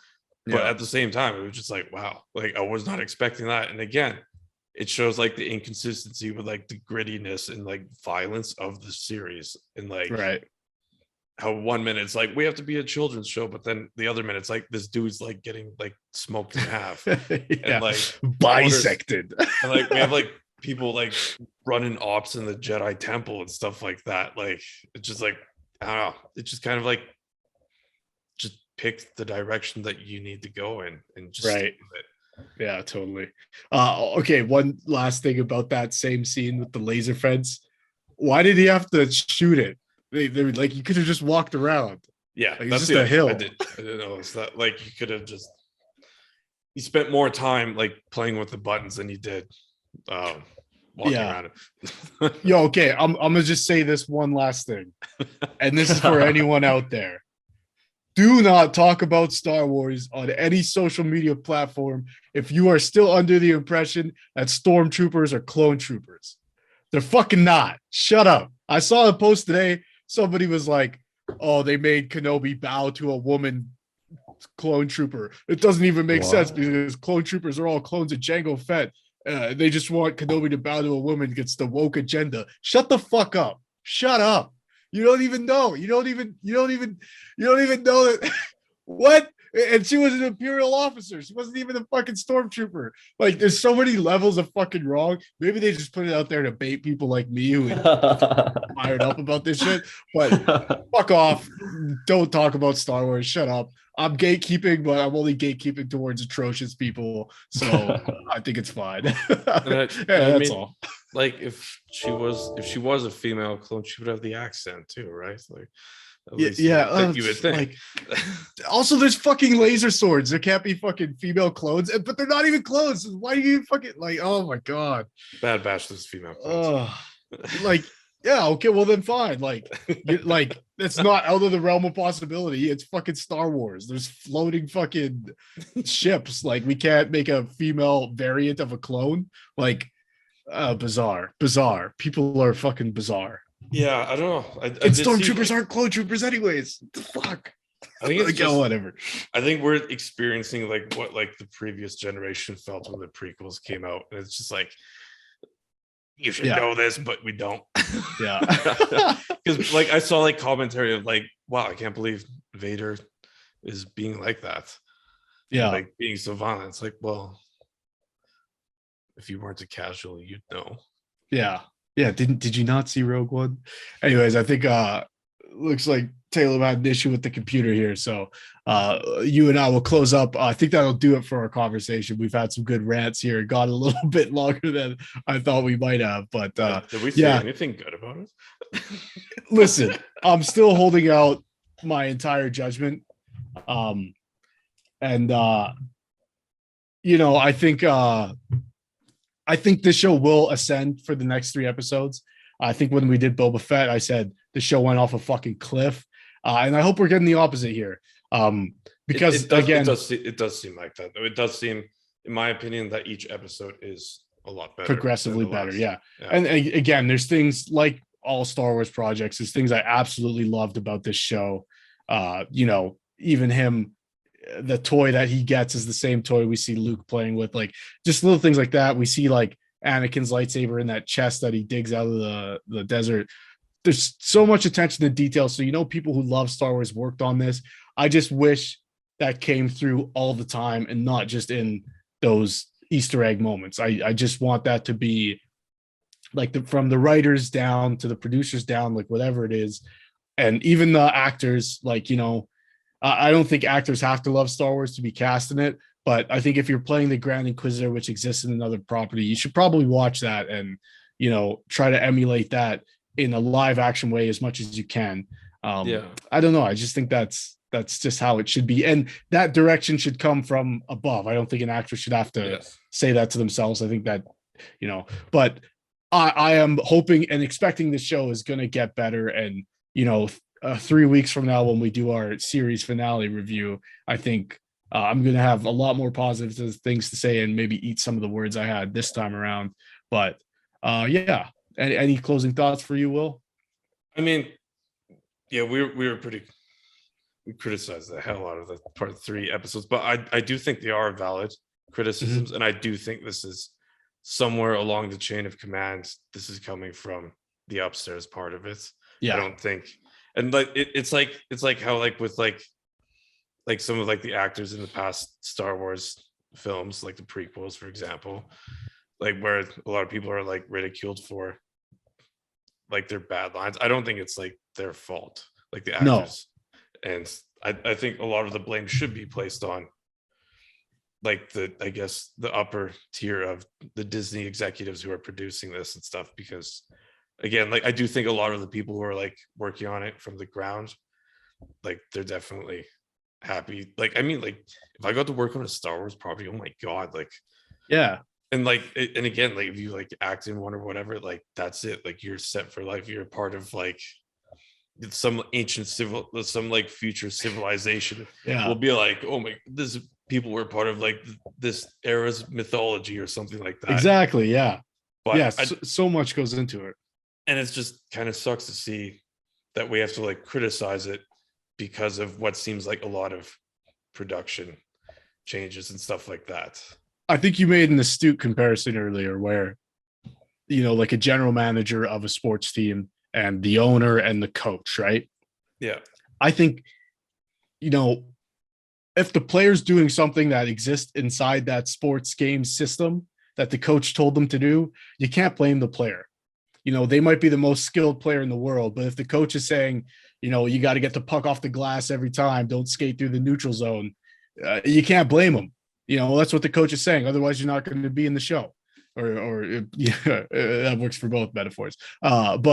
But at the same time, it was just like, wow, like I was not expecting that. And again, it shows like the inconsistency with like the grittiness and like violence of the series, and like how 1 minute it's like we have to be a children's show, but then the other minute it's like this dude's like getting like smoked in half and like bisected, and like we have like people like running ops in the Jedi Temple and stuff like that. Like it's just like I don't know. It just kind of like just pick the direction that you need to go in and just stick with it. Yeah, totally. Okay, one last thing about that same scene with the laser fence. Why did he have to shoot it? They like you could have just walked around. Yeah, like, that's just a hill. I didn't notice that. Like you could have just you spent more time like playing with the buttons than you did walking around it. Yo, okay, I'm gonna just say this one last thing, and this is for anyone out there. Do not talk about Star Wars on any social media platform if you are still under the impression that stormtroopers are clone troopers. They're fucking not. Shut up. I saw a post today. Somebody was like, oh, they made Kenobi bow to a woman clone trooper. It doesn't even make sense because clone troopers are all clones of Jango Fett. They just want Kenobi to bow to a woman against the woke agenda. Shut the fuck up. Shut up. You don't even know. You don't even know that. What? And she was an Imperial officer. She wasn't even a fucking stormtrooper. Like, there's so many levels of fucking wrong. Maybe they just put it out there to bait people like me who are fired up about this shit. But fuck off. Don't talk about Star Wars. Shut up. I'm gatekeeping, but I'm only gatekeeping towards atrocious people. So I think it's fine. That's all. Like if she was a female clone, she would have the accent too, right? Like, Yeah, you would think. Like, also, there's fucking laser swords. There can't be fucking female clones, but they're not even clones. Why do you fucking like? Oh my god, Bad Batch, those female clones. Like, yeah, okay, well then fine. Like, it's not out of the realm of possibility. It's fucking Star Wars. There's floating fucking ships. Like, we can't make a female variant of a clone. Like, bizarre. People are fucking bizarre. Yeah, I don't know. And stormtroopers aren't clone troopers anyways. What the fuck? I think it's just, whatever. I think we're experiencing like what like the previous generation felt when the prequels came out, and it's just like, you should know this, but we don't. Yeah, because like I saw like commentary of like, wow, I can't believe Vader is being like that. Yeah, and, like being so violent. It's like, well, if you weren't a casual, you'd know. Yeah. Did you not see Rogue One? Anyways, I think looks like Taleb had an issue with the computer here, so you and I will close up. I think that'll do it for our conversation. We've had some good rants here. Got a little bit longer than I thought we might have, but did we say anything good about it? Listen, I'm still holding out my entire judgment, and I think this show will ascend for the next 3 episodes. I think when we did Boba Fett, I said the show went off a fucking cliff, and I hope we're getting the opposite here. Because it does seem like that. It does seem, in my opinion, that each episode is a lot better, progressively better. Yeah. And again, there's things like all Star Wars projects. There's things I absolutely loved about this show. Even him. The toy that he gets is the same toy we see Luke playing with, like just little things like that. We see like Anakin's lightsaber in that chest that he digs out of the desert. There's so much attention to detail. So, people who love Star Wars worked on this. I just wish that came through all the time and not just in those Easter egg moments. I just want that to be like from the writers down to the producers down, like whatever it is. And even the actors, like, I don't think actors have to love Star Wars to be cast in it, but I think if you're playing the Grand Inquisitor, which exists in another property, you should probably watch that and, try to emulate that in a live action way as much as you can. I don't know. I just think that's just how it should be. And that direction should come from above. I don't think an actor should have to say that to themselves. I think that, but I am hoping and expecting this show is going to get better. And, 3 weeks from now, when we do our series finale review, I think I'm going to have a lot more positive things to say and maybe eat some of the words I had this time around. But any closing thoughts for you, Will? I mean, we criticized the hell out of the part 3 episodes, but I do think they are valid criticisms. And I do think this is somewhere along the chain of command. This is coming from the upstairs part of it. I don't think. And like it's like how like with like some of like the actors in the past Star Wars films, like the prequels, for example, like where a lot of people are like ridiculed for like their bad lines. I don't think it's like their fault, like the actors. No. And I think a lot of the blame should be placed on like the upper tier of the Disney executives who are producing this and stuff, because again, like I do think a lot of the people who are like working on it from the ground, like they're definitely happy. Like, I mean, like if I got to work on a Star Wars property, oh my God, like, yeah. And like, and again, like if you like act in one or whatever, like that's it. Like you're set for life. You're a part of like some some like future civilization. Will be like, oh my, this people were part of like this era's mythology or something like that. Exactly. Yeah. But so much goes into it. And it's just kind of sucks to see that we have to like criticize it because of what seems like a lot of production changes and stuff like that. I think you made an astute comparison earlier where, like a general manager of a sports team and the owner and the coach, right? Yeah. I think, if the player's doing something that exists inside that sports game system that the coach told them to do, you can't blame the player. They might be the most skilled player in the world, but if the coach is saying, you got to get the puck off the glass every time, don't skate through the neutral zone, you can't blame them. That's what the coach is saying. Otherwise, you're not going to be in the show. Or that works for both metaphors. And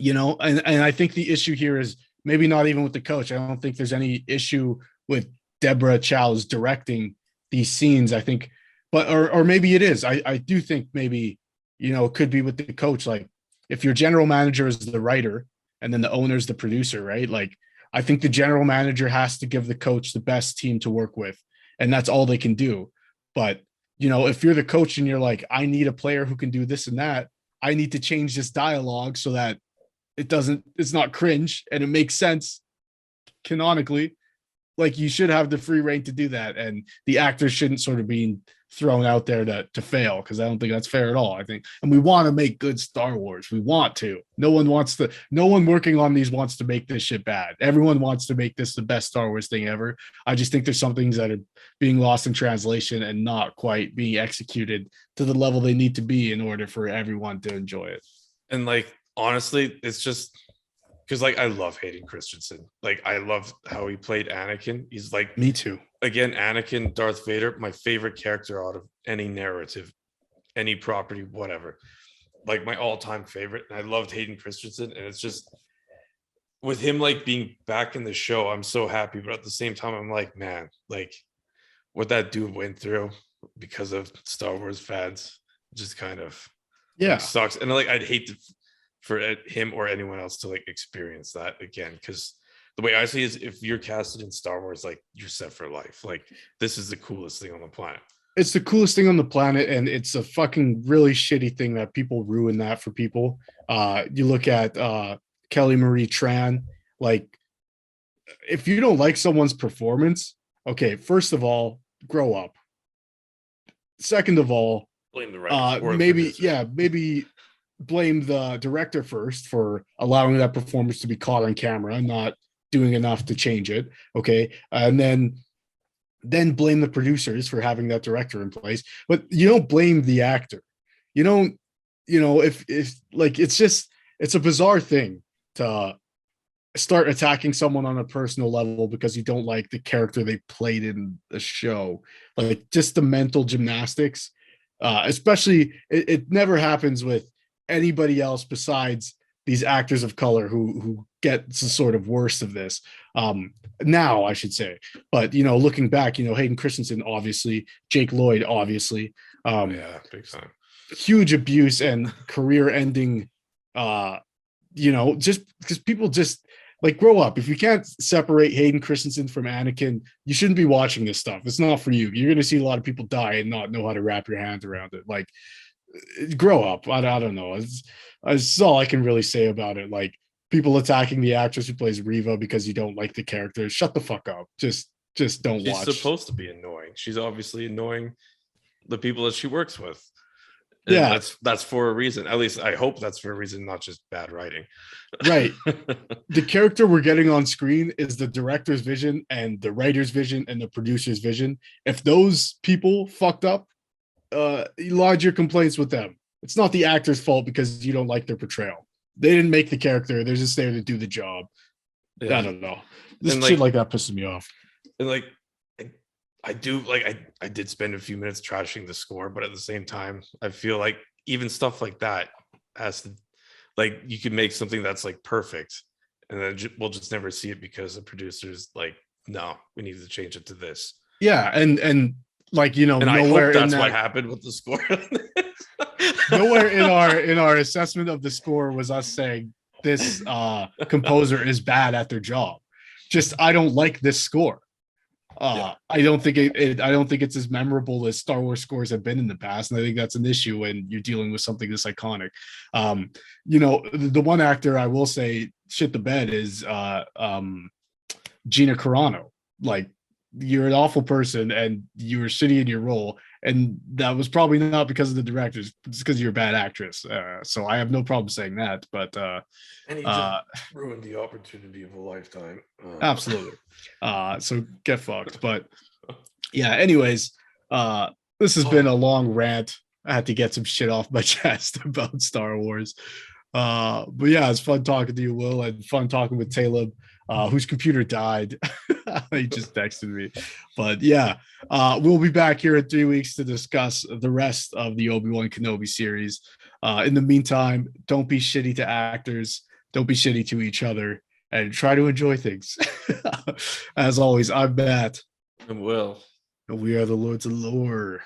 I think the issue here is maybe not even with the coach. I don't think there's any issue with Deborah Chow's directing these scenes. I think, but or maybe it is. I do think maybe, you know, it could be with the coach. Like if your general manager is the writer and then the owner's the producer, right? Like I think the general manager has to give the coach the best team to work with, and that's all they can do. But you know, if you're the coach and you're like, I need a player who can do this and that, I need to change this dialogue so that it's not cringe and it makes sense canonically. Like you should have the free reign to do that, and the actors shouldn't sort of be thrown out there to fail, because I don't think that's fair at all. I think, and we want to make good Star Wars. We want to. No one working on these wants to make this shit bad. Everyone wants to make this the best Star Wars thing ever. I just think there's some things that are being lost in translation and not quite being executed to the level they need to be in order for everyone to enjoy it. And like honestly, it's just because like I love Hayden Christensen. Like I love how he played Anakin. He's like, me too. Again, Anakin, Darth Vader, my favorite character out of any narrative, any property, whatever. Like my all-time favorite. And I loved Hayden Christensen. And it's just with him like being back in the show, I'm so happy. But at the same time, I'm like, man, like what that dude went through because of Star Wars fans just kind of like, sucks. And like I'd hate for him or anyone else to like experience that again, because the way I see it is if you're casted in Star Wars, like you're set for life. Like this is the coolest thing on the planet. It's the coolest thing on the planet, and it's a fucking really shitty thing that people ruin that for people. You look at Kelly Marie Tran. Like if you don't like someone's performance, okay, first of all, grow up. Second of all, blame the writer. Maybe blame the director first for allowing that performance to be caught on camera and not doing enough to change it. Okay. And then blame the producers for having that director in place, but you don't blame the actor. You don't, you know, if like, it's a bizarre thing to start attacking someone on a personal level because you don't like the character they played in the show. Like just the mental gymnastics, especially it never happens with anybody else besides these actors of color who get the sort of worst of this now, I should say. But you know, looking back, you know, Hayden Christensen, obviously, Jake Lloyd, obviously, big time, huge abuse and career-ending. You know, just because people just like grow up. If you can't separate Hayden Christensen from Anakin, you shouldn't be watching this stuff. It's not for you. You're going to see a lot of people die and not know how to wrap your hands around it. Like, grow up. I don't know. It's all I can really say about it. Like people attacking the actress who plays Reva because you don't like the character. Shut the fuck up. Just don't watch. She's supposed to be annoying. She's obviously annoying the people that she works with. And yeah, that's for a reason. At least I hope that's for a reason, not just bad writing. Right. The character we're getting on screen is the director's vision and the writer's vision and the producer's vision. If those people fucked up, you lodge your complaints with them. It's not the actor's fault because you don't like their portrayal. They didn't make the character. They're just there to do the job. Yeah. I don't know. This shit like that pisses me off. And like, I do like I did spend a few minutes trashing the score, but at the same time, I feel like even stuff like that has to, like, you can make something that's like perfect, and then we'll just never see it because the producers like, no, we need to change it to this. Yeah, and like, you know, and nowhere I hope that's what happened with the score. Nowhere in our assessment of the score was us saying this composer is bad at their job. Just I don't like this score. I don't think I don't think it's as memorable as Star Wars scores have been in the past, and I think that's an issue when you're dealing with something this iconic. You know, the one actor I will say shit the bed is Gina Carano. Like, you're an awful person and you were shitty in your role, and that was probably not because of the directors, it's because you're a bad actress. So I have no problem saying that, but and he just ruined the opportunity of a lifetime. Absolutely. So get fucked. But yeah, anyways, this has been a long rant. I had to get some shit off my chest about Star Wars. But yeah, it's fun talking to you, Will, and fun talking with Taleb, whose computer died. He just texted me. But yeah, we'll be back here in 3 weeks to discuss the rest of the Obi-Wan Kenobi series. In the meantime, don't be shitty to actors. Don't be shitty to each other. and try to enjoy things. As always, I'm Matt. And Will. And we are the Lords of Lore.